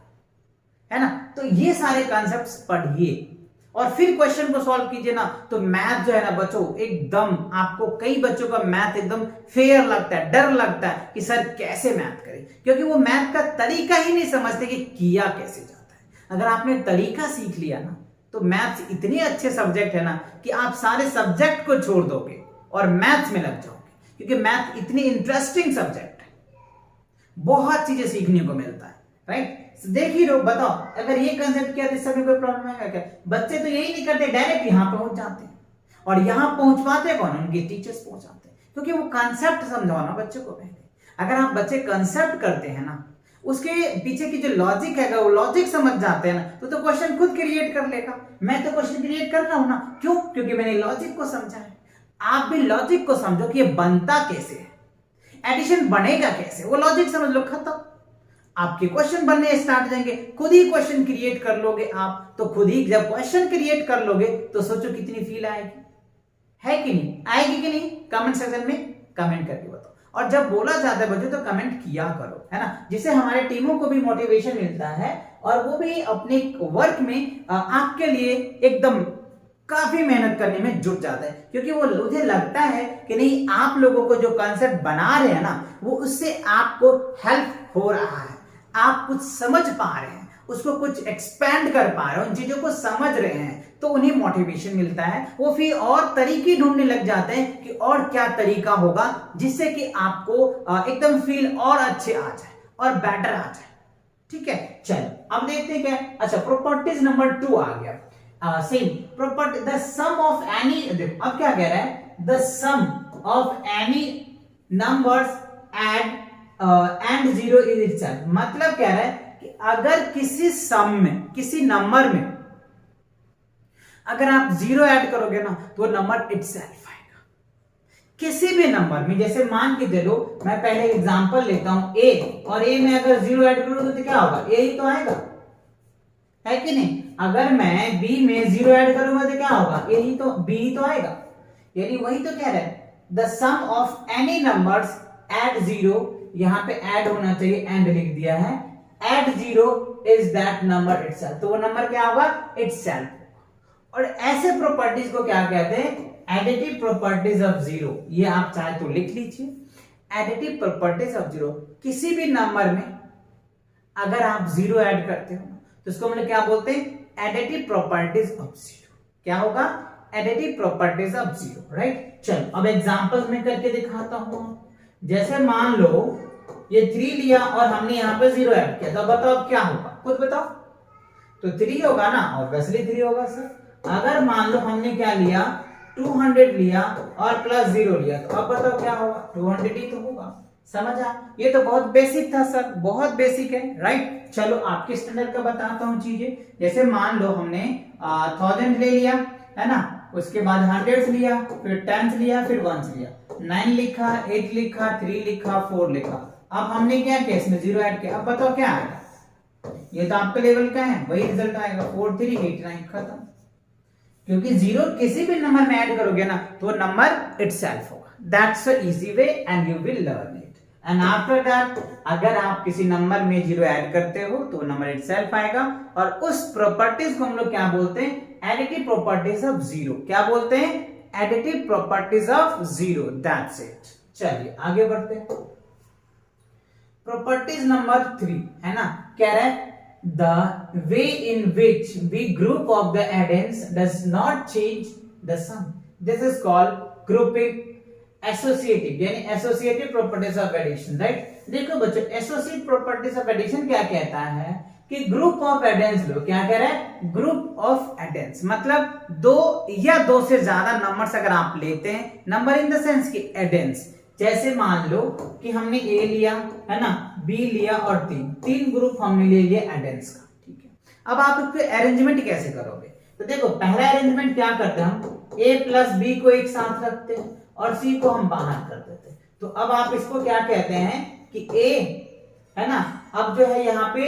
है ना। तो ये सारे कॉन्सेप्ट्स पढ़िए और फिर क्वेश्चन को सॉल्व कीजिए ना, तो मैथ जो है ना बच्चों एकदम, आपको कई बच्चों का मैथ एकदम फेयर लगता है, डर लगता है कि सर कैसे मैथ करें, क्योंकि वो मैथ का तरीका ही नहीं समझते कि किया कैसे जाता है। अगर आपने तरीका सीख लिया ना तो मैथ्स इतने अच्छे सब्जेक्ट है ना कि आप सारे सब्जेक्ट को छोड़ दोगे और मैथ्स में लग जाओगे, क्योंकि मैथ इतनी इंटरेस्टिंग सब्जेक्ट है, बहुत चीजें सीखने को मिलता है, राइट। देख ही लो, बताओ अगर ये कंसेप्ट किया तो इस समय कोई प्रॉब्लम है क्या? बच्चे तो यही नहीं करते, डायरेक्ट यहां पहुंच जाते हैं, और यहां पहुंच पाते कौन, उनके टीचर्स पहुंचाते हैं, क्योंकि वो कंसेप्ट समझाना बच्चों को पहले। अगर आप बच्चे कंसेप्ट करते हैं ना, उसके पीछे की जो लॉजिक है वो लॉजिक समझ जाते हैं ना, तो क्वेश्चन खुद क्रिएट कर लेगा। मैं तो क्वेश्चन क्रिएट कर रहा हूं ना, क्यों? क्योंकि मैंने लॉजिक को समझा है। आप भी लॉजिक को समझो कि ये बनता कैसे है, एडिशन बनेगा कैसे, वो लॉजिक समझ लो, खत्म। आपके क्वेश्चन बनने स्टार्ट हो जाएंगे, खुद ही क्वेश्चन क्रिएट कर लोगे आप, तो खुद ही जब क्वेश्चन क्रिएट कर लोगे तो सोचो कितनी फील आएगी, है कि नहीं आएगी कि नहीं? कमेंट सेक्शन में कमेंट करके बताओ। और जब बोला जाता है बच्चों तो कमेंट किया करो, है ना, जिससे हमारे टीमों को भी मोटिवेशन मिलता है और वो भी अपने वर्क में आपके लिए एकदम काफी मेहनत करने में जुट जाता है, क्योंकि वो मुझे लगता है कि नहीं, आप लोगों को जो कॉन्सेप्ट बना रहे हैं ना वो उससे आपको हेल्प हो रहा है, आप कुछ समझ पा रहे हैं, उसको कुछ एक्सपेंड कर पा रहे हैं, उन चीजों को समझ रहे हैं, तो उन्हें मोटिवेशन मिलता है। वो फिर और तरीके ढूंढने लग जाते हैं कि और क्या तरीका होगा जिससे कि आपको एकदम फील और अच्छे आ जाए और बेटर आ जाए, ठीक है। चलो अब देखते हैं क्या। अच्छा, प्रॉपर्टीज नंबर 2 आ गया। Same property, the sum of any, देखो अब क्या कह रहा है, the sum of any numbers and 0 is itself, मतलब कह रहा है कि अगर किसी सम में, किसी नंबर में अगर आप 0 ऐड करोगे ना तो नंबर इटसेल्फ आएगा, किसी भी नंबर में। जैसे मान के चलो, मैं पहले एग्जांपल लेता हूं a, और a में अगर 0 ऐड करूं तो क्या होगा, a ही तो आएगा, है कि नहीं। अगर मैं b में 0 ऐड करूंगा तो क्या होगा, a ही तो, b ही तो आएगा। यानी वही तो कह रहा है, the sum of any numbers at 0, यहां पे ऐड होना चाहिए, एंड लिख दिया है, at 0 is that number itself, तो वो नंबर क्या होगा, इटसेल्फ। और ऐसे प्रॉपर्टीज को क्या कहते हैं, एडिटिव प्रॉपर्टीज ऑफ 0। ये आप चाहे तो लिख लीजिए, एडिटिव प्रॉपर्टीज ऑफ 0। किसी भी नंबर में अगर आप 0 ऐड करते हो तो इसको मतलब क्या बोलते हैं, एडिटिव प्रॉपर्टीज ऑफ 0। क्या होगा, एडिटिव प्रॉपर्टीज ऑफ 0, राइट। चलो अब एग्जांपल्स में करके दिखाता हूं। जैसे मान लो ये 3 लिया और हमने यहां पे 0 ऐड किया, तो बताओ अब क्या होगा, खुद बताओ। तो 3 होगा ना, ऑब्वियसली 3 होगा सर। अगर मान लो हमने क्या लिया, 200 लिया और प्लस 0 लिया, तो अब बताओ क्या होगा, 200 ही तो होगा। समझा? ये तो बहुत बेसिक था सर, बहुत बेसिक है, राइट। चलो आपके स्टैंडर्ड का बताता हूं चीजें। जैसे मान लो हमने 1000 ले लिया, है ना, उसके बाद 100 लिया, फिर 10 लिया, फिर 1 लिया, 9 लिखा, 8 लिखा, 3 लिखा, 4 लिखा। अब हमने क्या किया, इसमें 0 ऐड किया। अब बताओ क्या आएगा, ये तो आपके लेवल का है, वही रिजल्ट आएगा 4389 खत्म। क्योंकि 0 किसी भी नंबर में ऐड करोगे ना तो नंबर इटसेल्फ होगा। That's a easy way and you will learn it. And after that अगर आप किसी नंबर में 0 ऐड करते हो तो नंबर इटसेल्फ आएगा। और उस प्रॉपर्टीज को हम लोग क्या बोलते हैं, एडिटिव प्रॉपर्टीज ऑफ 0। क्या बोलते हैं, additive properties of 0। That's it. चलिए आगे बढ़ते हैं। प्रॉपर्टीज नंबर 3 है ना, कह रहा है the way in which we group of the addends does not change the sum. This is called grouping associative, यानी associative properties of addition, right? देखो बच्चों, associative properties of addition क्या कहता है कि group of addends लो। क्या कह रहा है, group of addends मतलब दो या दो से ज्यादा नंबर्स अगर आप लेते हैं, नंबर इन द सेंस कि addends, जैसे मान लो कि हमने A लिया है ना, B लिया और 3 ग्रुप हमने ले लिया एडेंस का, ठीक है। अब आप इसके अरेंजमेंट कैसे करोगे, तो देखो पहला अरेंजमेंट क्या करते हैं, हम A प्लस B को एक साथ रखते हैं और C को हम बाहर कर देते हैं। तो अब आप इसको क्या कहते हैं कि A है ना, अब जो है यहाँ पे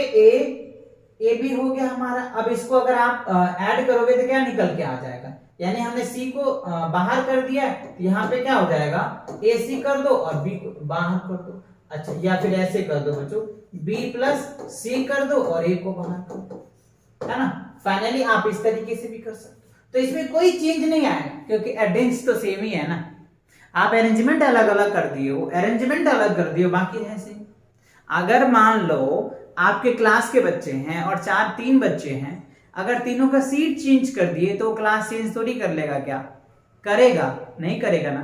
A B हो गया हमारा। अब इसको अगर आप ऐड करोगे तो क्या निकल के आ जाएगा, यानी हमने C को बाहर कर दिया, यहाँ पे क्या हो जाएगा, AC कर दो और B को बाहर कर दो। अच्छा, या फिर ऐसे कर दो बच्चों, B प्लस C कर दो और A को बाहर कर दो, है ना। फाइनली आप इस तरीके से भी कर सकते हो। तो इसमें कोई चेंज नहीं आएगा क्योंकि एडेंस तो सेम ही है ना। आप अरेंजमेंट अलग अलग कर दिए हो, अरेंजमेंट अलग कर दिए, बाकी है सेम। अगर मान लो आपके क्लास के बच्चे हैं और 3 बच्चे हैं, अगर तीनों का सीट चेंज कर दिए तो क्लास चेंज थोड़ी कर लेगा, क्या करेगा, नहीं करेगा ना,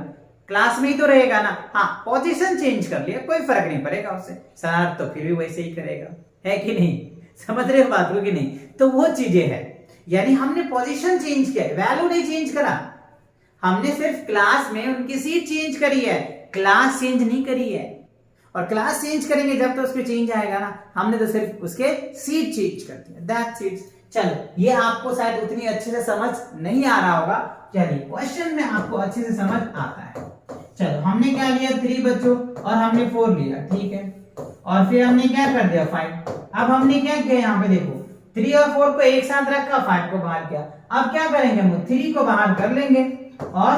क्लास में ही तो रहेगा ना। हाँ, पोजीशन चेंज कर लिया, कोई फर्क नहीं पड़ेगा उससे, सर तो फिर भी वैसे ही करेगा, है कि नहीं, समझ रहे हो बात को कि नहीं। तो वो चीजें है, यानी हमने पोजीशन चेंज किया, वैल्यू नहीं चेंज करा, हमने सिर्फ क्लास में उनकी सीट चेंज करी है, क्लास चेंज नहीं करी है। और क्लास चेंज करेंगे जब तो उसमें चेंज आएगा ना, हमने तो सिर्फ उसके सीट चेंज कर दिया, दैट्स इट। चलो, ये आपको शायद उतनी अच्छे से समझ नहीं आ रहा होगा, चलिए क्वेश्चन में आपको अच्छे से समझ आता है। चलो, हमने क्या लिया 3 बच्चों और हमने 4 लिया, ठीक है, और फिर हमने क्या कर दिया 5। अब हमने क्या किया, यहाँ पे देखो 3 और 4 को एक साथ रखा, 5 को बाहर किया। अब क्या करेंगे, हम 3 को बाहर कर लेंगे और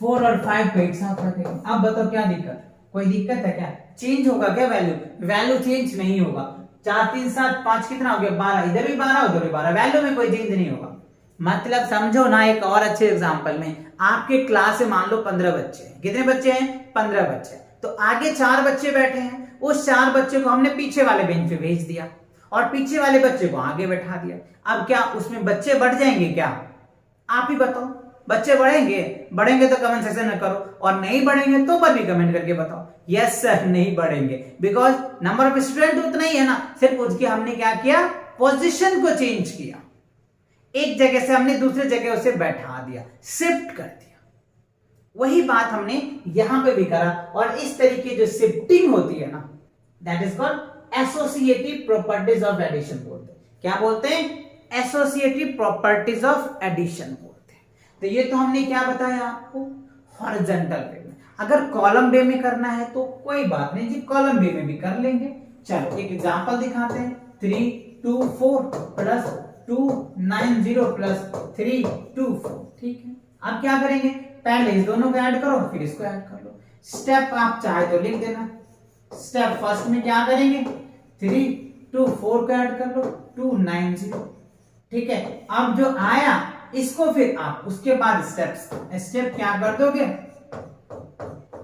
4 और 5 को एक साथ रखेंगे। अब बताओ क्या दिक्कत, कोई दिक्कत है क्या, चेंज होगा क्या वैल्यू, वैल्यू चेंज नहीं होगा। 4 3 7 5 कितना हो गया 12, इधर भी 12 उधर भी 12, वैल्यू में कोई चेंज नहीं होगा। मतलब समझो ना, एक और अच्छे एग्जांपल में, आपके क्लास में मान लो 15 बच्चे हैं, कितने बच्चे हैं, 15 बच्चे। तो आगे 4 बच्चे बैठे हैं, उस 4 बच्चे को हमने पीछे वाले बेंच पे भेज दिया और पीछे वाले बच्चे को आगे बैठा दिया। अब क्या उसमें बच्चे बढ़ जाएंगे क्या, आप ही बताओ, बच्चे बढ़ेंगे, बढ़ेंगे तो कमेंट सेक्शन में करो, और नहीं बढ़ेंगे तो पर भी कमेंट करके बताओ, यस सर नहीं बढ़ेंगे, बिकॉज नंबर ऑफ स्टूडेंट उतना ही है ना, सिर्फ उसकी हमने क्या किया, पोजीशन को चेंज किया, एक जगह से हमने दूसरे जगह उसे बैठा दिया, शिफ्ट कर दिया। वही बात हमने यहां पे भी करा, और इस तरीके जो शिफ्टिंग होती है ना, that is called associative properties of addition बोलते हैं। क्या बोलते हैं, एसोसिएटिव प्रॉपर्टीज ऑफ एडिशन बोलते हैं। तो ये तो हमने क्या बताया आपको, हॉरिजॉन्टल वे में। अगर कॉलम वे में करना है तो कोई बात नहीं जी, कॉलम वे में भी कर लेंगे। चलो एक एग्जांपल दिखाते हैं, 3 2 4 प्लस 2 9 0 प्लस 3 2 4, ठीक है। अब क्या करेंगे, पहले इस दोनों को ऐड करो, फिर इसको ऐड कर लो। स्टेप आप चाहे तो लिख देना। स्टेप फर्स्ट में क्या करेंगे, 3 2 4 को ऐड कर लो, 2 9 0, ठीक है। अब जो आया इसको फिर आप उसके बाद स्टेप क्या कर दोगे,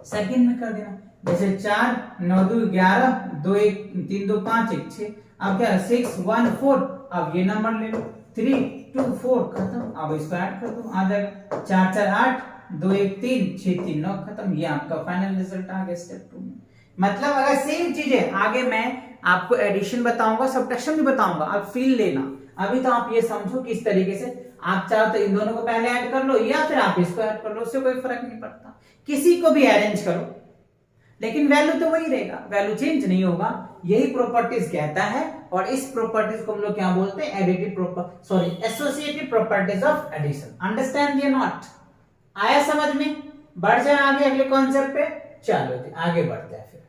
सेकंड में कर देना। जैसे 4 9 2 11 2 1 3 2 5 1 6, अब क्या 6 1 4, अब ये नंबर ले लो, 3 2 4 खत्म। अब इसको ऐड कर दो, आ जाएगा 4 4 8 2 1 3 6 3 9 खत्म। ये आपका फाइनल रिजल्ट आ गया स्टेप 2 में। मतलब अगर सेम चीजें आगे मैं आपको एडिशन बताऊंगा, सब्ट्रैक्शन भी बताऊंगा, आप फील लेना। अभी तो आप ये समझो कि इस तरीके से आप चाहो तो इन दोनों को पहले ऐड कर लो, या फिर आप इसको ऐड कर लो, उससे कोई फर्क नहीं पड़ता, किसी को भी अरेंज करो। लेकिन वैल्यू तो वही रहेगा, वैल्यू चेंज नहीं होगा। यही प्रॉपर्टीज कहता है और इस प्रॉपर्टीज को हम लोग क्या बोलते हैं, associative properties of addition. Understand या नॉट? आया समझ में? बढ़ जाए आगे अगले कॉन्सेप्ट पे। चलो जी आगे बढ़ते हैं फिर।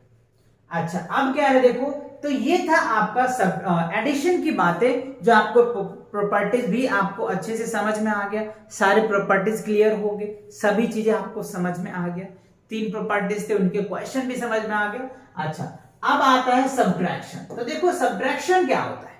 अच्छा अब क्या है देखो, तो ये था आपका सब एडिशन की बातें, जो आपको प्रॉपर्टीज भी आपको अच्छे से समझ में आ गया, सारे प्रॉपर्टीज क्लियर हो गए, सभी चीजें आपको समझ में आ गया। 3 प्रॉपर्टीज थे, उनके क्वेश्चन भी समझ में आ गया। अच्छा अब आता है सब्ट्रैक्शन। तो देखो सब्ट्रैक्शन क्या होता है,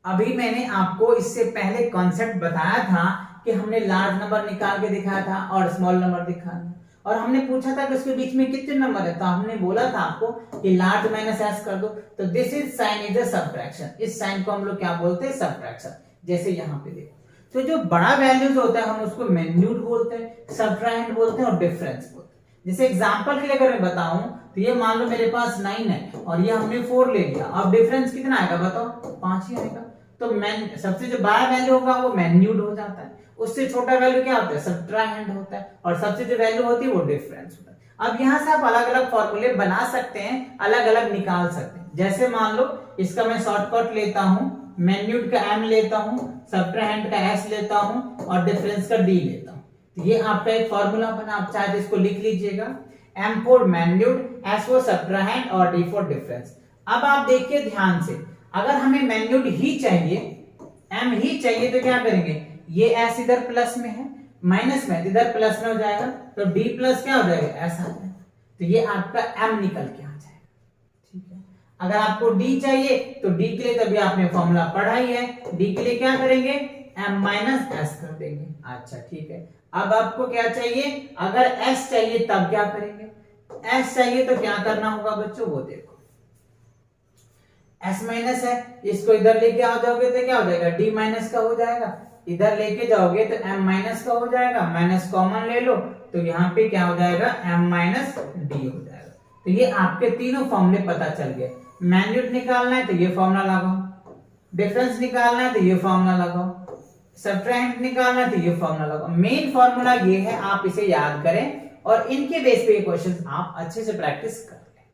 अभी मैंने आपको इससे पहले कॉन्सेप्ट बताया था कि हमने लार्ज नंबर निकाल के दिखाया था और स्मॉल नंबर दिखाया, और हमने पूछा था कि उसके बीच में कितने नंबर है, तो हमने बोला था आपको कि लार्ज माइनस एस कर दो, तो this is sine is a subtraction. इस साइन को हम लोग क्या बोलते हैं, सब्ट्रैक्शन। जैसे यहाँ पे देखो, तो जो बड़ा वैल्यूज होता है हम उसको मैग्नीट्यूड बोलते हैं, सब्ट्राहेंड बोलते हैं और डिफरेंस बोलते हैं। जैसे एग्जांपल के लिए अगर मैं बताऊं तो ये मान लो मेरे पास 9 है और ये हमने 4 ले लिया, अब डिफरेंस कितना आएगा बताओ, 5 ही आएगा। तो सबसे जो बड़ा वैल्यू होगा वो मैग्नीट्यूड हो जाता है, उससे छोटा वैल्यू क्या होता है, सब्ट्राहेंड होता है, और सबसे जो वैल्यू होती है वो डिफरेंस होता है। अब यहाँ से आप अलग अलग फॉर्मूले बना सकते हैं, अलग अलग निकाल सकते हैं। जैसे मान लो इसका मैं शॉर्टकट लेता हूँ, मैग्नीट्यूड का m लेता हूँ, सब्ट्राहेंड का s लेता हूँ और डिफरेंस का d लेता हूँ। तो ये आपका एक फॉर्मूला बना, आप चाहे तो इसको लिख लीजिएगा, m for magnitude, s for subtrahend और d फॉर डिफरेंस। अब आप देखिए ध्यान से, अगर हमें मैग्नीट्यूड ही चाहिए, m ही चाहिए, तो क्या करेंगे, ये s इधर प्लस में है, माइनस में इधर प्लस में हो जाएगा, तो d प्लस क्या हो जाएगा, s आ जाएगा। तो ये आपका m निकल के आ जाएगा। ठीक है, अगर आपको d चाहिए तो d के लिए तभी आपने फॉर्मूला पढ़ा ही है, d के लिए क्या करेंगे, m माइनस s कर देंगे। अच्छा ठीक है, अब आपको क्या चाहिए, अगर s चाहिए तब क्या करेंगे, s चाहिए तो क्या करना होगा बच्चों, वो देखो s माइनस है, इसको इधर लेके आ जाओगे तो क्या हो जाएगा, d माइनस का हो जाएगा, इधर लेके जाओगे तो m माइनस का हो जाएगा, माइनस कॉमन ले लो तो यहाँ पे क्या हो जाएगा, m माइनस d हो जाएगा। तो ये आपके तीनों फॉर्मूले पता चल गए। मैग्नीट्यूड निकालना है तो ये फॉर्मूला लगाओ, डिफरेंस निकालना है तो ये फॉर्मूला लगाओ, सब्ट्रैक्ट निकालना है तो ये फॉर्मूला लगाओ। मेन फॉर्मूला ये है, आप इसे याद करें और इनके बेस पे ये क्वेश्चंस आप अच्छे से प्रैक्टिस कर लें।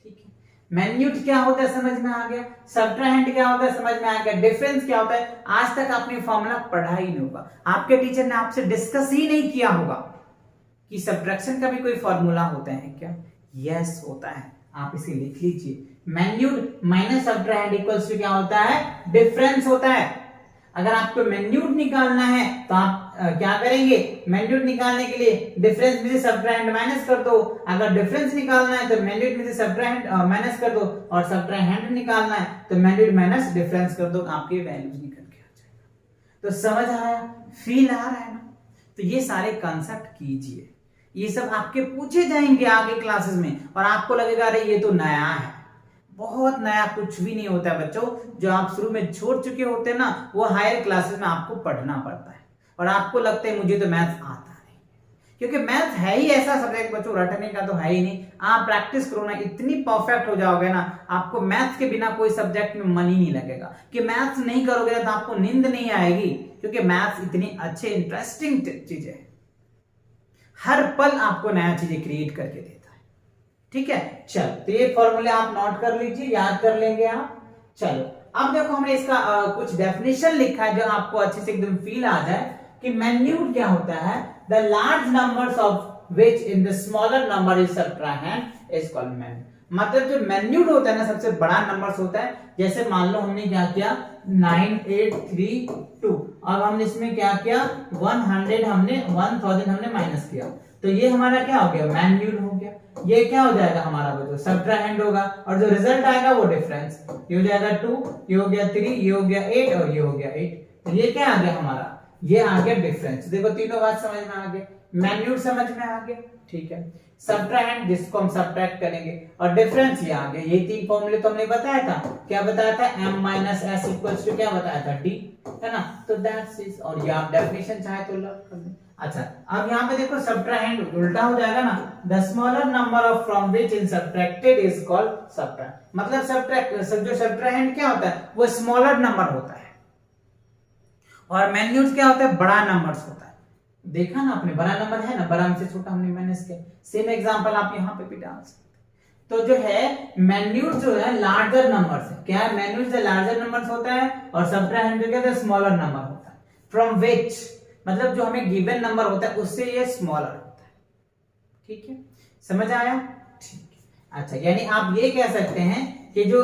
ठीक है, मैग्नीट्यूड क्या होता है समझ में आ गया, सब्ट्रैक्ट क्या होता है समझ में आ गया, डिफरेंस क्या होता है, आज तक आपने फॉर्मूला पढ़ा ही नहीं होगा, आपके टीचर ने आपसे डिस्कस ही नहीं किया होगा कि सब्ट्रैक्शन का भी कोई फॉर्मूला होता है क्या। यस होता है, आप इसे लिख लीजिए, magnitude minus subtract equals to क्या होता है, डिफरेंस होता है। अगर आपको मैग्नीट्यूड निकालना है तो आप क्या करेंगे, मैग्नीट्यूड निकालने के लिए डिफरेंस में से सब्ट्रैक्ट माइनस कर दो, अगर डिफरेंस निकालना है तो मैग्नीट्यूड में से सब्ट्रैक्ट माइनस कर दो, और सब्ट्रैक्ट निकालना है तो मैग्नीट्यूड माइनस डिफरेंस कर दो, आपके वैल्यूज निकल के आ जाएगा। तो समझ आया, फील आ रहा है ना? तो ये सारे कॉन्सेप्ट कीजिए, ये सब आपके पूछे जाएंगे आगे क्लासेस में, और आपको लगेगा अरे ये तो नया है। बहुत नया कुछ भी नहीं होता है बच्चों, जो आप शुरू में छोड़ चुके होते हैं ना, वो हायर क्लासेस में आपको पढ़ना पड़ता है, और आपको लगता है मुझे तो मैथ आता नहीं, क्योंकि मैथ है ही ऐसा सब्जेक्ट बच्चों, रटने का तो है ही नहीं। आप प्रैक्टिस करो ना, इतनी परफेक्ट हो जाओगे ना, आपको मैथ्स के बिना कोई सब्जेक्ट में मन ही नहीं लगेगा। कि मैथ्स नहीं करोगे तो आपको नींद नहीं आएगी, क्योंकि मैथ्स इतनी अच्छे इंटरेस्टिंग चीज है, हर पल आपको नया चीजें क्रिएट करके देता है। ठीक है, चलो तो ये फॉर्मूले आप नोट कर लीजिए, याद कर लेंगे आप। चलो अब देखो हमने इसका कुछ डेफिनेशन लिखा है, जो आपको अच्छे से एकदम फील आ जाए कि मैग्नीट्यूड क्या होता है, the large numbers of which in the smaller number is subtract is called magnitude. मतलब जो मैग्नीट्यूड होता है ना, सबसे बड़ा नंबर्स होता है। जैसे मान लो हमने क्या किया, 9832, अब हमने इसमें क्या किया, 1000 हमने माइनस किया, तो ये हमारा क्या हो गया, मैग्नीट्यूड हो गया। ये क्या हो जाएगा हमारा बच्चों, सब्ट्रैक्ट होगा, और जो रिजल्ट आएगा वो डिफरेंस, ये हो जाएगा 2, ये हो गया 3, ये हो गया 8 और ये हो गया 8। तो ये क्या आ गया हमारा, ये आ गया डिफरेंस। देखो तीनों बात समझ में आ गए, मैग्नीट्यूड समझ में आ गया, ठीक है, सब्ट्रैक्ट जिसको हम सब्ट्रैक्ट करेंगे, और डिफरेंस ये आ गया। ये तीन फॉर्मूले तो हमने बताया था, क्या बताया था, m minus s equals to क्या बताया था, d, है ना। तो दैट्स इट, और ये आप डेफिनेशन चाहे तो लर्न कर लें। अच्छा अब यहाँ पे देखो सब्ट्रैक्ट उल्टा हो जाएगा ना, the smaller number of from which in subtracted is called subtract. मतलब जो सब्ट्रैक्ट क्या होता है, वो स्मॉलर नंबर होता है, और मैग्नीट्यूड क्या होता है, बड़ा नंबर्स होता है। देखा ना आपने, बड़ा नंबर है ना, बड़ा से छोटा हमने माइनस किया। सेम एग्जांपल आप यहाँ पे भी डाल सकते। तो जो है मैग्नीट्यूड जो है लार्जर नंबर से, क्या है, मैग्नीट्यूड से लार्जर नंबर्स होता है और सबट्रैक्शन जो कहते हैं स्मॉलर नंबर होता है। फ्रॉम विच मतलब जो हमें गिवन नंबर होता है उससे ये स्मॉलर होता है। ठीक है, समझ आया? ठीक है। अच्छा, यानी आप ये कह सकते हैं कि जो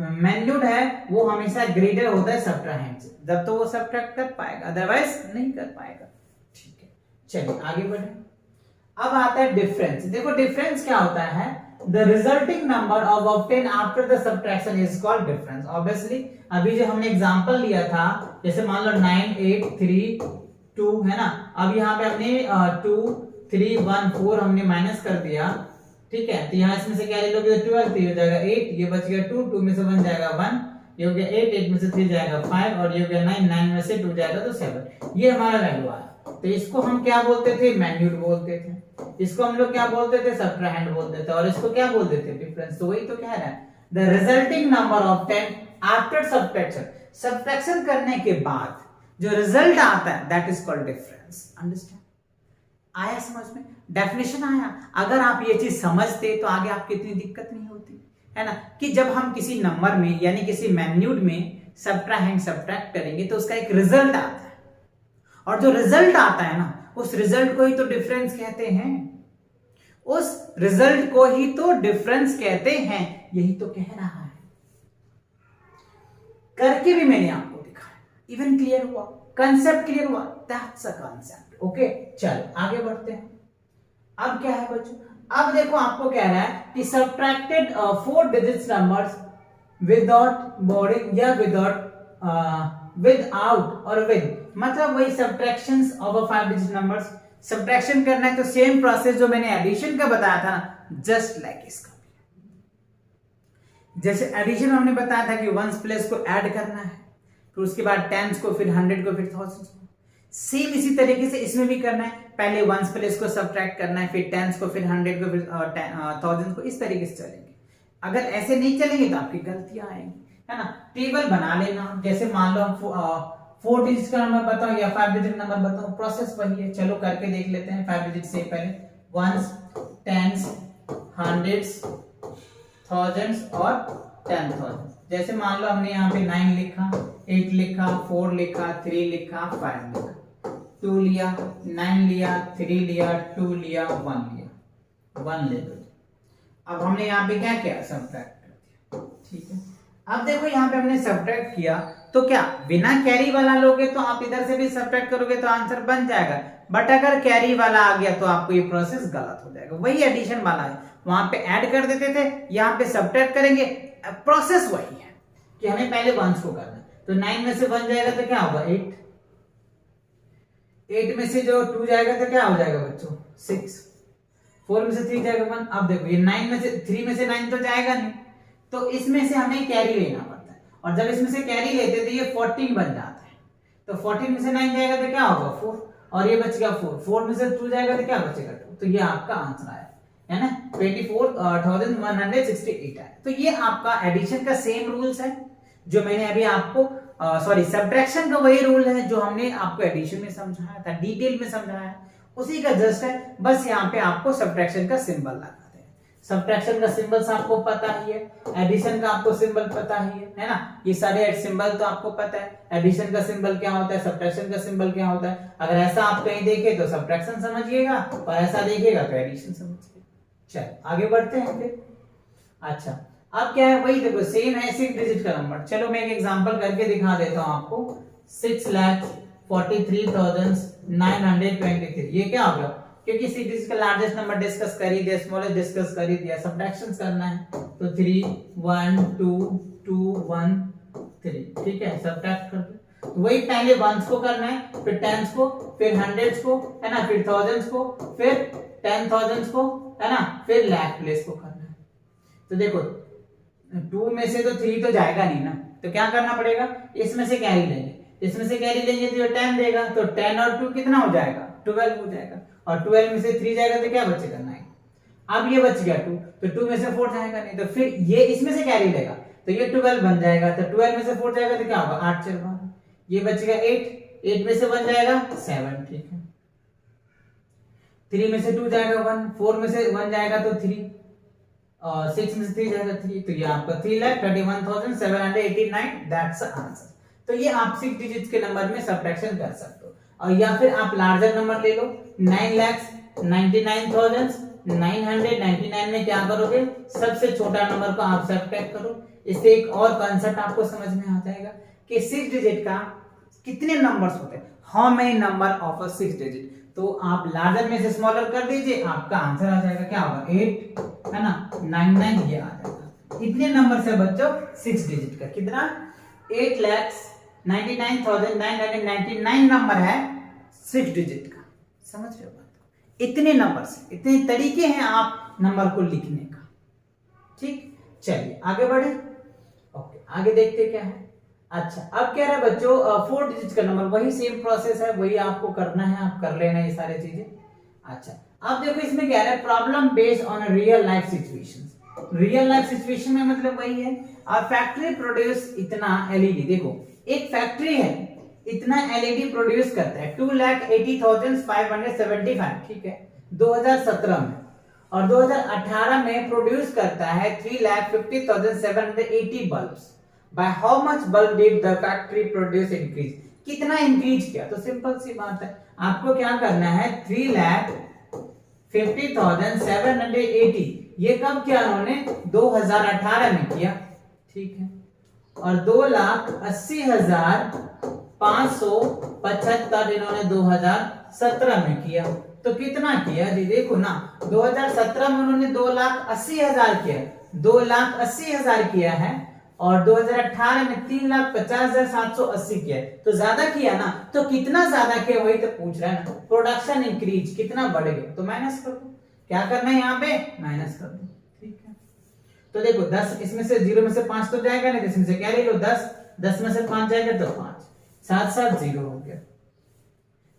मैग्नीट्यूड है वो हमेशा ग्रेटर होता है सबट्रैक्शन से, जब तो वो सबट्रैक्ट कर पाएगा, अदरवाइज नहीं कर पाएगा। ठीक है, चलिए आगे बढ़े। अब आता है डिफरेंस। देखो डिफरेंस क्या होता है, the resulting number of obtained after the subtraction is called difference. Obviously अभी जो हमने एग्जांपल लिया था, जैसे मान लो 9 8 3 2 है ना, अब यहाँ पे हमने 2 3 1 4 हमने माइनस कर दिया। ठीक है, तो यहाँ इसमें से क्या ले लोगे, 12, तो ये हो जाएगा 8, ये बच गया 2, 2 में से 1 जाएगा 1, ये हो गया 8, 8 में से 3 जाएगा 5 और ये हो गया 9, 9 में से 2 जाएगा तो 7। ये हमारा वैल्यू आया। तो इसको हम क्या बोलते थे, मैग्नीट्यूड बोलते थे। इसको हम लोग क्या बोलते थे, सबट्रैक्शन बोलते थे। और इसको क्या बोलते थे, डिफरेंस। तो वही तो कह रहा है, the resulting number of 10 after subtraction, subtraction करने के बाद जो रिजल्ट आता है that is called difference. Understand? आया समझ में? डेफिनेशन आया? अगर आप ये चीज समझते तो आगे आपकी इतनी दिक्कत नहीं होती है ना, कि जब हम किसी नंबर में यानी किसी मैग्नीट्यूड में सब्ट्रैक्ट करेंगे तो उसका एक रिजल्ट आता है, और जो रिजल्ट आता है ना उस रिजल्ट को ही तो डिफरेंस कहते हैं। उस रिजल्ट को ही तो डिफरेंस कहते हैं। यही तो कह रहा है, करके भी मैंने आपको दिखाया। इवन क्लियर हुआ, कंसेप्ट क्लियर हुआ, दैट्स अ कंसेप्ट। ओके, चलो आगे बढ़ते हैं। अब क्या है बच्चों, अब देखो आपको कह रहा है कि subtracted 4 digits numbers without boarding या विदाउट और विद, मतलब वही subtractions of a 5 digit numbers. Subtraction करना है तो सेम प्रोसेस जो मैंने एडिशन का बताया था ना, जस्ट लाइक इसका भी। जैसे एडिशन हमने बताया था कि वंस प्लेस को ऐड करना है, फिर उसके बाद टेंस को, फिर 100 को, फिर थाउजेंड्स को। सेम इसी तरीके से इसमें भी करना है, पहले वंस प्लेस को सब्ट्रैक्ट करना है, फिर टेंस को, फिर 100 को, फिर थाउजेंड्स को। इस तरीके से चलेंगे। अगर ऐसे नहीं चलेंगे तो आपकी गलतियां आएंगी, है ना। टेबल बना लेना, जैसे मान लो हम 4 डिजिट का नंबर बताओ या 5 डिजिट नंबर बताओ, प्रोसेस वही है। चलो करके देख लेते हैं 5 डिजिट से पहले। वंस, टेंस, हंड्रेड्स, थाउजेंड्स और 10,000। जैसे मान लो हमने यहाँ पे 9 लिखा, 8 लिखा, 4 लिखा, 3 लिखा, 5 लिखा, 2 लिया, 9 लिया, 3 लिया, 2 लिया, 1 लिया, 1 ले लो। अब हमने यहाँ पे क्या किया, सब्ट्रैक्ट कर दिया। ठीक है, अब देखो यहाँ पे हमने सब्ट्रैक्ट किया तो क्या बिना कैरी वाला लोगे तो आप इधर से भी सब्ट्रैक्ट करोगे तो आंसर बन जाएगा, बट अगर कैरी वाला आ गया तो आपको ये प्रोसेस गलत हो जाएगा। वही एडिशन वाला है, वहां पे ऐड कर देते थे, यहाँ पे सब्ट्रैक्ट करेंगे। प्रोसेस वही है कि हमें पहले वंस को करना है। तो 9 में से 1 जाएगा तो क्या होगा, 8, 8 में से जो 2 जाएगा तो क्या हो जाएगा बच्चों, 6, 4 में से 3 जाएगा 1। अब देखो ये 9 में से 3 में से 9 तो जाएगा नहीं, तो इसमें से हमें कैरी लेना पड़ता है, और जब इसमें से कैरी लेते तो ये 14 बन जाता है। तो 14 में से 9 जाएगा तो क्या होगा, 4, और ये बच गया 4, 4 में से 2 जाएगा तो क्या बचेगा, 2। तो ये आपका आंसर आया, है ना, 24,168 है। तो ये आपका एडिशन का सेम रूल्स है जो मैंने अभी आपको सॉरी सब्ट्रैक्शन का वही रूल है जो हमने आपको एडिशन में समझाया था, डिटेल में समझाया, उसी का जस्ट है। बस यहाँ पे आपको सब्ट्रैक्शन का सिंबल लगाते हैं। सब्ट्रैक्शन का सिंबल्स आपको पता ही है, एडिशन का आपको सिंबल पता ही है ना। ये सारे सिंबल तो आपको पता है, एडिशन का सिंबल क्या होता है, सब्ट्रैक्शन का सिंबल क्या होता है। अगर ऐसा आप कहीं देखे तो सब्ट्रैक्शन समझिएगा, और ऐसा देखिएगा तो एडिशन समझिएगा। चलो आगे बढ़ते हैं फिर। अच्छा, अब क्या है, वही देखो सेम है, 6 डिजिट का नंबर। चलो मैं एक एग्जांपल करके दिखा देता हूं आपको। 6,43,923। ये क्या होगा, क्योंकि 6 डिजिट का लार्जेस्ट नंबर डिस्कस कर ही दिया, स्मॉलेस्ट डिस्कस कर ही दिया, सब्ट्रैक्शन करना है तो 3 1 2 2 1 3। ठीक है, सब्ट्रैक्ट कर दो। तो वही पहले वंस को करना है, फिर टेंस को, फिर हंड्रेड्स को, है ना, फिर थाउजेंड्स को, फिर 10,000 को, है ना, फिर लाख प्लेस को करना है। तो देखो 2 में से तो 3 तो जाएगा नहीं ना, तो क्या करना पड़ेगा, इसमें से कैरी लेंगे, इसमें से कैरी लेंगे तो ये 10 देगा, तो 10 और 2 कितना हो जाएगा, 12 हो जाएगा, और 12 में से 3 जाएगा तो क्या बचेगा, 9। अब ये बच गया 2, तो 2 में से 4 जाएगा नहीं, तो फिर ये इसमें से कैरी लेगा तो ये 12 बन जाएगा, तो 12 में से 4 जाएगा तो क्या होगा, 8 4 12, ये बचेगा 8, 8 में से 1 जाएगा 7। ठीक है, 3 में से 2 जाएगा 1, 4 में से 1 जाएगा तो 3, और 6 में से 3 जाएगा 3, तो ये आपका 3,31,789 दैट्स द आंसर। तो ये आप 6 डिजिट के नंबर में सब्ट्रैक्शन कर सकते हो। और या फिर आप लार्जर नंबर ले लो, 9,99,999 में क्या करोगे, सबसे छोटा नंबर को आप सब्ट्रैक्ट करो। इससे एक और कांसेप्ट आपको समझ में आ जाएगा कि 6 डिजिट का कितने नंबर्स होते हैं, how many number of a 6 digit. तो आप लार्जर में से स्मॉलर कर दीजिए, आपका आंसर आ जाएगा क्या होगा 8, है ना, 99 ये आ जाएगा। इतने नंबर से बच्चों 6 डिजिट का कितना 8,99,999 नंबर है 6 डिजिट का। समझ रहे हो बात को? इतने नंबर से, इतने तरीके हैं आप नंबर को लिखने का। ठीक, चलिए आगे बढ़े। ओके, आगे देखते क्या है। अच्छा, अब कह रहा है बच्चों 4 डिजिट का नंबर, वही सेम प्रोसेस है, वही आपको करना है, आप कर लेना ये सारी चीजें। अच्छा, अब देखो इसमें क्या है, problem based on real life situations. Real life situation में मतलब वही है, अब फैक्ट्री प्रोड्यूस इतना एलईडी, देखो एक फैक्ट्री है, इतना एलईडी प्रोड्यूस करता है 2,80,575, ठीक है, 2017 में, और 2018 में प्रोड्यूस करता है 3,50,780 bulbs. By how much bulb did the factory produce increase? कितना इंक्रीज किया? तो सिंपल सी बात है, आपको क्या करना है 3,50,780, ये कब किया उन्होंने 2018 में किया, ठीक है, और 2,80,575 इन्होंने 2017 में किया। तो कितना किया जी, देखो ना 2017 में उन्होंने 2,80,000 किया, 2,80,000 किया है, और 2018 में 3,50,780 किया, तो ज्यादा किया ना। तो कितना ज्यादा किया वही तो पूछ रहा है ना, प्रोडक्शन इंक्रीज कितना बढ़ गया, तो माइनस कर दो, क्या करना है यहाँ पे माइनस कर दो, ठीक है। तो देखो 10 इसमें से 0 में से 5 तो जाएगा नहीं, इसमें से क्या ले लो 10, 10 में से 5 जाएगा तो 5, 7 7 0 हो गया,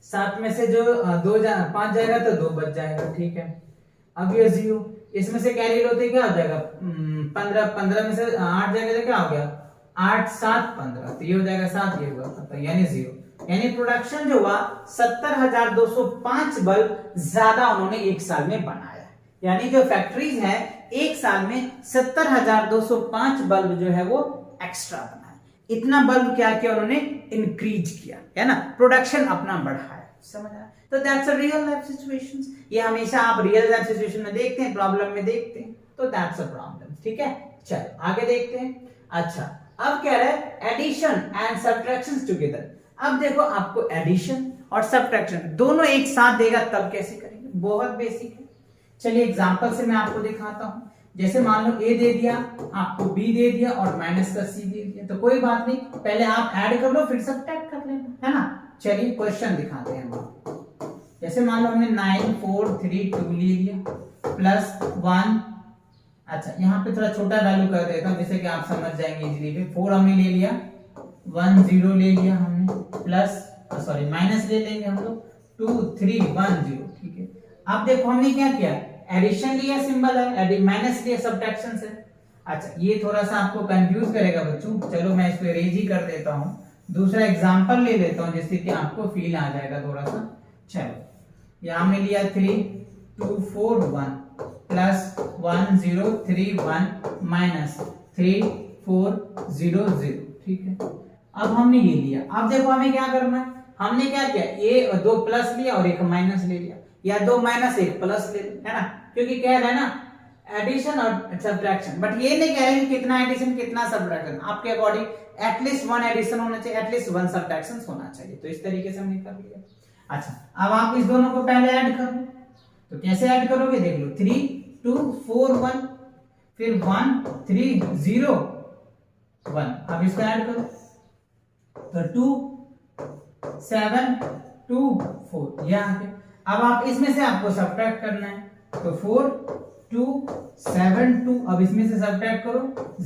7 में से जो 5 जाएगा तो 2 बच जाएगा, ठीक है। अब ये 0, इसमें से कैरी होते क्या हो जाएगा 15, 15 में से 8 जाएगा तो क्या हो गया 8 7 15, तो ये हो जाएगा 7, ये हुआ तो यानी 0, यानी प्रोडक्शन जो हुआ 70,205 बल्ब ज्यादा उन्होंने एक साल में बनाया। यानी जो फैक्ट्रीज है एक साल में 70,205 बल्ब जो है वो एक्स्ट्रा बनाया। इतना बल्ब क्या किया उन्होंने, इंक्रीज किया, है ना, प्रोडक्शन अपना बढ़ाया। समझ आया? तो that's a real life situations. ये हमेशा आप रियल लाइफ सिचुएशन में देखते हैं, प्रॉब्लम में देखते हैं, तो दैट्स अ प्रॉब्लम, ठीक है। चलो आगे देखते हैं। अच्छा, अब कह रहा है एडिशन एंड सब्ट्रैक्शंस टुगेदर। अब देखो आपको एडिशन और सब्ट्रैक्शन दोनों एक साथ देगा तब कैसे करेंगे, बहुत बेसिक है। चलिए एग्जांपल से मैं आपको दिखाता हूं। जैसे मान लो ए दे दिया, आपको बी दे दिया और माइनस का सी दे दिया, तो कोई बात नहीं, पहले आप ऐड कर लो फिर सब्ट्रैक्ट कर लेना, है ना। चलिए क्वेश्चन दिखाते हैं हम। जैसे मान लो हमने 9 4 3 2 ले लिया प्लस 1, अच्छा यहाँ पे थोड़ा छोटा वैल्यू कर देता हूं जिससे कि आप समझ जाएंगे इजीली। 4 हमने ले लिया, 1 0 ले लिया हमने, प्लस सॉरी माइनस ले लेंगे हम लोग 2 3 1 0, ठीक है। अब देखो हमने क्या किया, एडिशन लिया सिंबल है, माइनस लिया सब्ट्रैक्शन से। अच्छा ये थोड़ा सा आपको कंफ्यूज करेगा बच्चों, चलो मैं इसको इरेज ही कर देता हूं, दूसरा एग्जांपल ले लेता हूं जिससे कि आपको फील आ जाएगा थोड़ा सा। चलो यहां में लिया 3 2 4 1 प्लस 1 0 3 1 माइनस 3 4 0 0, ठीक है। अब हमने ये लिया, अब देखो हमें क्या करना है, हमने क्या किया, ये 2 प्लस लिया और एक माइनस ले लिया, या 2 माइनस 1 प्लस ले लिया, है ना, क्योंकि कह रहा है ना एडिशन और सब्ट्रैक्शन, बट ये नहीं कह रहे कि कितना एडिशन कितना सब्ट्रैक्शन, आपके अकॉर्डिंग एटलीस्ट 1 एडिशन होना चाहिए, एटलीस्ट 1 सब्ट्रैक्शन होना चाहिए। तो इस तरीके से हमने कर लिया। अच्छा अब आप इस दोनों को पहले ऐड करो, तो कैसे ऐड करोगे देख लो, 3 2 4 1 फिर 1 3 0 1, अब इसको ऐड करो तो 2 7 2 4 ये आ गया। अब आप इसमें से आपको सब्ट्रैक्ट करना है, तो 4 2 7 2, अब इसमें से सब्ट्रैक्ट करो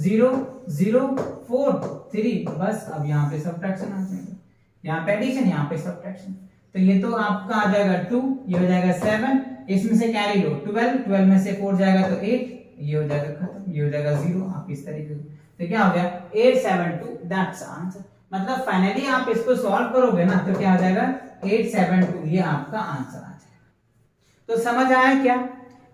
0 0 4 3, बस अब यहाँ पे सब्ट्रैक्शन आ जाएगा, यहाँ पे एडिशन यहाँ पे सब्ट्रैक्शन। तो ये तो आपका आ जाएगा 2, ये हो जाएगा 7, इसमें से कैरी लो 12, 12 में से 4 जाएगा तो 8, ये हो जाएगा खत्म, ये हो जाएगा 0, आप इस तरीके से। तो क्या हो गया 872, दैट्स आंसर। मतलब फाइनली आप इसको सॉल्व करोगे ना तो क्या हो जाएगा 872, ये आपका आंसर आ जाएगा। तो समझ आया क्या?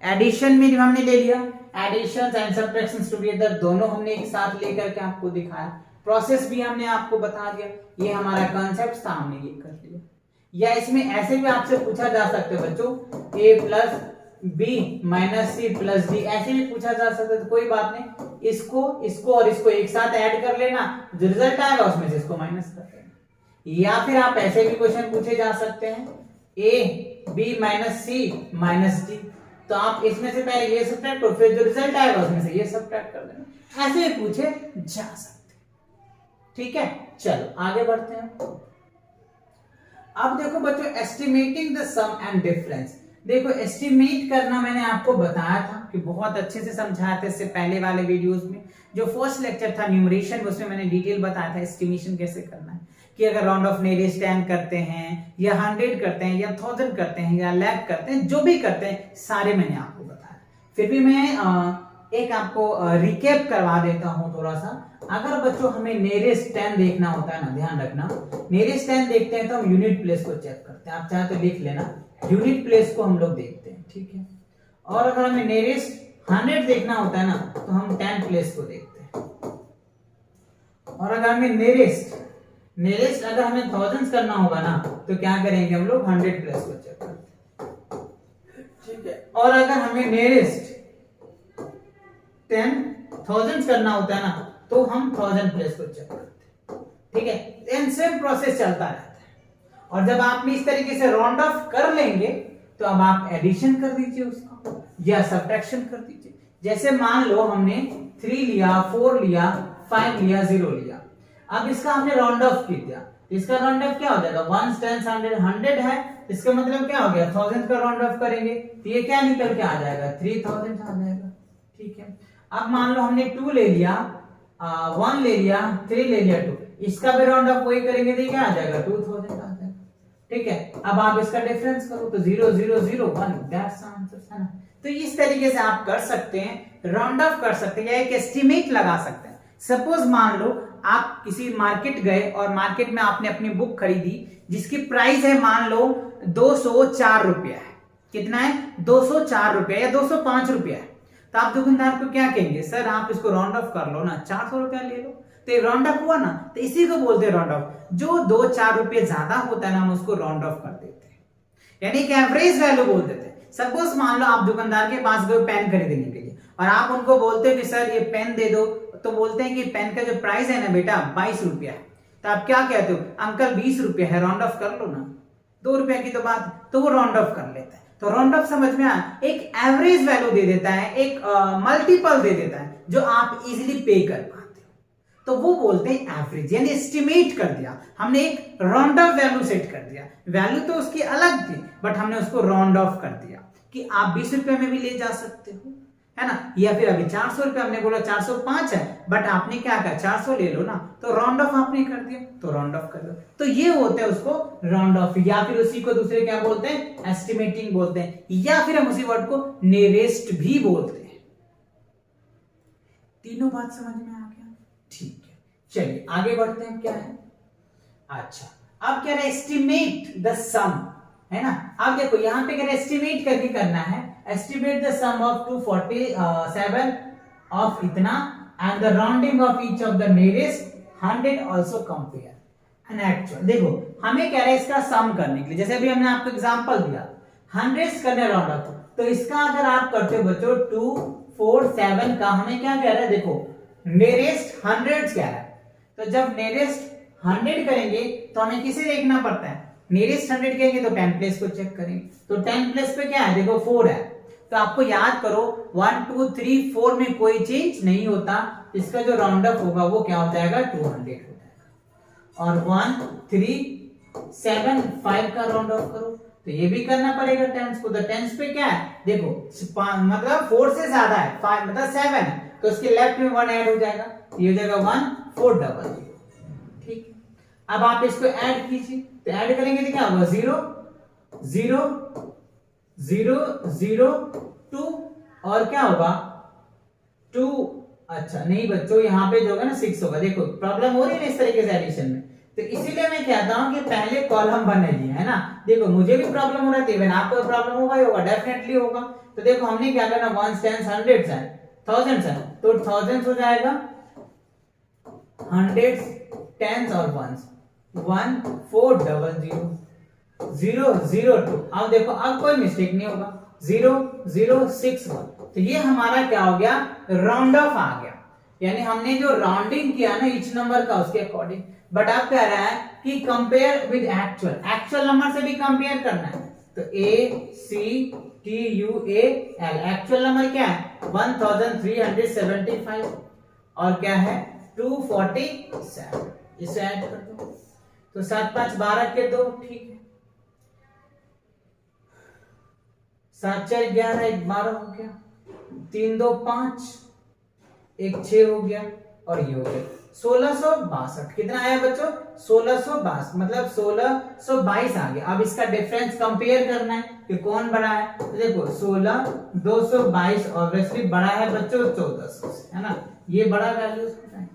एडिशन में जब हमने ले लिया, एडिशन एंड सब्ट्रैक्शन टुगेदर दोनों हमने एक साथ लेकर के आपको दिखाया, प्रोसेस भी हमने आपको बता दिया, ये हमारा कॉन्सेप्ट था, हमने ये कर लिया। या इसमें ऐसे भी आपसे पूछा जा सकता है बच्चों, A plus B minus C plus D, ऐसे भी पूछा जा सकता है, तो कोई बात नहीं, इसको और इसको एक साथ ऐड कर लेना, जो रिजल्ट आएगा उसमें से इसको माइनस कर देना। या फिर आप ऐसे भी क्वेश्चन पूछे जा सकते हैं, A B minus C minus D, तो आप इसमें से पहले ये सब्ट्रैक्ट करो, फिर जो रिजल्ट आएगा उसमें से ये सब्ट्रैक्ट कर देना, ऐसे भी पूछे जा सकते हैं। ठीक है, चलो आगे बढ़ते हैं। अब देखो बच्चों, estimating the sum and difference. देखो एस्टिमेट करना मैंने आपको बताया था कि बहुत अच्छे से समझाया था इससे पहले वाले वीडियोस में। जो फर्स्ट लेक्चर था न्यूमरेशन, उसमें मैंने डिटेल बताया था एस्टिमेशन कैसे करना है, कि अगर राउंड ऑफ नेरेस्ट 10 करते हैं या 100 करते हैं या 1000 करते हैं या लाख करते हैं, जो भी करते हैं सारे मैंने आपको बताया। फिर भी मैं एक आपको रिकैप करवा देता हूं थोड़ा सा। अगर बच्चों हमें नेरेस्ट 10 देखना होता है ना, ध्यान रखना, नेरेस्ट 10 देखते हैं तो हम यूनिट प्लेस को चेक करते हैं, आप चाहे तो लिख लेना, यूनिट प्लेस को हम लोग देखते हैं, ठीक है। और अगर हमें नेरेस्ट 100 देखना होता है ना, तो हम 10 प्लेस को देखते हैं। और अगर हमें नेरेस्ट अगर हमें थाउजेंड्स करना होगा ना, तो क्या करेंगे हम लोग 100 प्लेस को चेक करते हैं, ठीक है। और अगर हमें नेरेस्ट 10,000 करना होता है ना, तो हम 1000 प्लेस को चेक करते हैं, ठीक है। एंड सेम प्रोसेस चलता रहता है। और जब आप इस तरीके से राउंड ऑफ कर लेंगे, तो अब आप एडिशन कर दीजिए उसका या सब्ट्रैक्शन कर दीजिए। जैसे मान लो हमने 3 लिया, 4 लिया, 5 लिया, 0 लिया, अब इसका हमने राउंड ऑफ कर दिया, इसका राउंड ऑफ क्या हो जाएगा, 1 10 100 है, इसका मतलब क्या हो गया, 1000 का राउंड ऑफ करेंगे तो ये क्या निकल के आ जाएगा, 3000 आ जाएगा, ठीक है। अब मान लो हमने 2 ले लिया, 1 ले लिया, 3 ले लिया, 2, इसका भी राउंड ऑफ वही करेंगे तो क्या आ जाएगा, 2000 आ जाएगा, ठीक है। अब आप इसका डिफरेंस करो तो 0 0 0 1, दैट्स आंसर, है ना। तो इस तरीके से आप कर सकते हैं, राउंड ऑफ कर सकते हैं या एक एस्टिमेट लगा सकते हैं। सपोज मान लो आप किसी मार्केट गए और मार्केट में आपने अपनी बुक खरीदी जिसकी प्राइस है मान लो 204 रुपया है, कितना है, 204 रुपया या 205 रुपया है, तो आप दुकानदार को क्या कहेंगे, सर आप इसको राउंड ऑफ कर लो ना, 400 रुपया ले लो, तो ये राउंड ऑफ हुआ ना, तो इसी को बोलते हैं राउंड ऑफ। जो 2-4 रुपये ज्यादा होता है ना, हम उसको राउंड ऑफ कर देते हैं, यानी कि एवरेज वैल्यू बोल देते हैं। सपोज मान लो आप दुकानदार के पास गए पेन खरीदने के लिए और आप उनको बोलते हो कि सर ये पेन दे दो, तो बोलते हैं कि पेन का जो प्राइस है ना बेटा 22 रुपया है, तो आप क्या कहते हो, अंकल 20 रुपया है, राउंड ऑफ कर लो ना, 2 रुपया की तो बात, तो वो राउंड ऑफ कर लेता है। तो राउंड ऑफ समझ में आया, एक एवरेज वैल्यू दे देता है, एक मल्टीपल दे देता है जो आप इजीली पे कर पाते हो, तो वो बोलते हैं एवरेज, यानी एस्टिमेट कर दिया हमने, एक राउंड ऑफ वैल्यू सेट कर दिया, वैल्यू तो उसकी अलग थी बट हमने उसको राउंड ऑफ कर दिया कि आप 20 रुपए में भी ले जा सकते हो, है ना। या फिर अभी 400 रुपए हमने बोला 405 है बट आपने क्या कहा 400 ले लो ना, तो राउंड ऑफ आपने कर दिया, तो राउंड ऑफ कर लो, तो ये होते हैं उसको राउंड ऑफ। या फिर उसी को दूसरे क्या बोलते हैं, एस्टिमेटिंग बोलते हैं, या फिर हम उसी वर्ड को नियरेस्ट भी बोलते हैं। तीनों बात समझ में आ गया, ठीक है। चलिए आगे बढ़ते हैं, क्या है, अच्छा अब क्या है, एस्टिमेट द सम, है ना। अब देखो यहां पे क्या एस्टिमेट करके करना है, estimate the sum of 247 of इतना and the rounding off each of the nearest 100 also compare and actual. देखो हमें कह रहा है इसका सम करने के लिए, जैसे अभी हमने आपको एग्जांपल दिया 100 करने राउंड ऑफ, तो इसका अगर आप करते हो बच्चों 247 का हमें क्या कह रहा है, देखो नियरेस्ट 100 कह रहा है, तो जब नियरेस्ट 100 करेंगे तो हमें किसे देखना पड़ता है, नियरेस्ट 100 कहेंगे तो 10 प्लेस को चेक करेंगे, तो 10 प्लेस पे क्या है, देखो 4 है, तो आपको याद करो 1 2 3 4 में कोई चेंज नहीं होता, इसका जो राउंड अप होगा वो क्या हो जाएगा 200 हो जाएगा। और 1 3 7 5 का राउंड ऑफ करो तो ये भी करना पड़ेगा टेंस को, तो टेंस पे क्या है, देखो मतलब 4 से ज्यादा है, 5 मतलब 7 है, तो उसके लेफ्ट में 1 ऐड हो जाएगा, ये हो जाएगा 1400, ठीक है। अब आप इसको ऐड कीजिए, तो ऐड करेंगे तो क्या होगा 0 0 0 0 2 और क्या होगा 2, अच्छा नहीं बच्चों यहाँ पे जो होगा ना 6 होगा, देखो प्रॉब्लम हो रही है ना इस तरीके से एडिशन में, तो इसीलिए मैं कहता हूं कि पहले कॉलम बने लिए, है ना। देखो मुझे भी प्रॉब्लम हो रहा है, इवन आपको प्रॉब्लम होगा ही होगा, डेफिनेटली होगा। तो देखो हमने क्या करना, वंस टेंस हंड्रेड्स है, थाउजेंड्स है, तो थाउजेंड्स हो जाएगा हंड्रेड्स, टेंस और वंस, 1400 002। अब देखो अब कोई मिस्टेक नहीं होगा, 0061। तो ये हमारा क्या हो गया, राउंड ऑफ आ गया, यानी हमने जो राउंडिंग किया ना ईच नंबर का उसके अकॉर्डिंग। बट आप कह रहा है कि compare with actual, actual number से भी कंपेयर करना है। तो ACTUAL एक्चुअल नंबर क्या है 1375 और क्या है 247, इसे ऐड कर दो। तो 7 5 12 के 2, ठीक है, 7 4 11 1 12 हो गया, 3 2 5 1 6 हो गया और ये हो गया 1662। कितना आया बच्चों, 1662, मतलब 1622 आ गया। अब इसका डिफरेंस कंपेयर करना है कि कौन बड़ा है। तो देखो 16222 ऑब्वियसली बड़ा है बच्चों 1400 से, है ना, ये बड़ा वैल्यू है,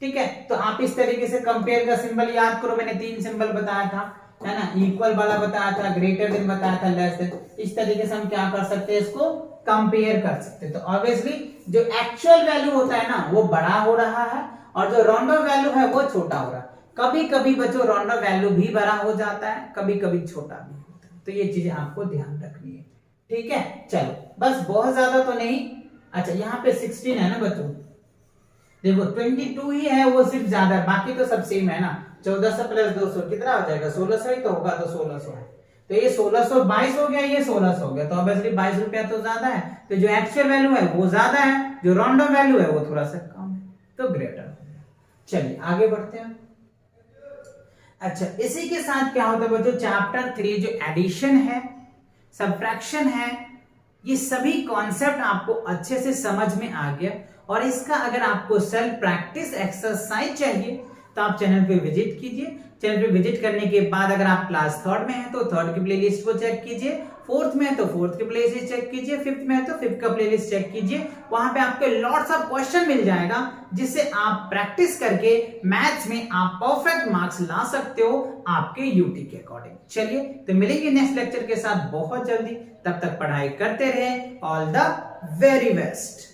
ठीक है। तो आप इस तरीके से कंपेयर का सिंबल याद करो, मैंने 3 सिंबल बताया था, है ना, इक्वल वाला बताया था, ग्रेटर देन बताया था, लेस देन। इस तरीके से हम क्या कर सकते हैं, इसको कंपेयर कर सकते हैं। तो ऑब्वियसली जो एक्चुअल वैल्यू होता है ना वो बड़ा हो रहा है और जो राउंड ऑफ वैल्यू है वो छोटा हो रहा है। कभी कभी बच्चों राउंड ऑफ वैल्यू भी बड़ा हो जाता है, कभी कभी छोटा भी होता है। तो ये चीजें आपको ध्यान रखनी है, ठीक है। चलो बस बहुत ज्यादा तो नहीं। अच्छा यहाँ पे 16 है ना बच्चों, देखो 22 ही है वो सिर्फ ज्यादा है, बाकी तो सब सेम है ना। 1400 प्लस 200 कितना हो जाएगा, 1600 ही तो होगा, तो 1600 है। तो ये 1622 हो गया, ये 1600 हो गया, तो ऑब्वियसली 22 रुपया तो ज्यादा है। तो जो एक्चुअल वैल्यू है वो ज्यादा है, जो राउंड ऑफ वैल्यू है वो थोड़ा सा कम है, तो ग्रेटर हो गया। चलिए आगे बढ़ते हैं। अच्छा इसी के साथ क्या होता है बच्चों, चैप्टर 3 जो एडिशन है, सब्ट्रैक्शन है, ये सभी कॉन्सेप्ट आपको अच्छे से समझ में आ गया। और इसका अगर आपको सेल्फ प्रैक्टिस एक्सरसाइज चाहिए तो आप चैनल पे विजिट कीजिए। चैनल पे विजिट करने के बाद अगर आप क्लास 3rd में हैं तो 3rd की प्लेलिस्ट को चेक कीजिए, 4th में है तो 4th की प्लेलिस्ट चेक कीजिए, 5th में है तो 5th का प्लेलिस्ट चेक कीजिए। वहां पे आपके लॉट्स ऑफ क्वेश्चन मिल जाएगा जिससे आप प्रैक्टिस करके मैथ्स में आप परफेक्ट मार्क्स ला सकते हो आपके यूटी के अकॉर्डिंग। चलिए तो मिलेंगे नेक्स्ट लेक्चर के साथ बहुत जल्दी, तब तक पढ़ाई करते रहे। All the very best.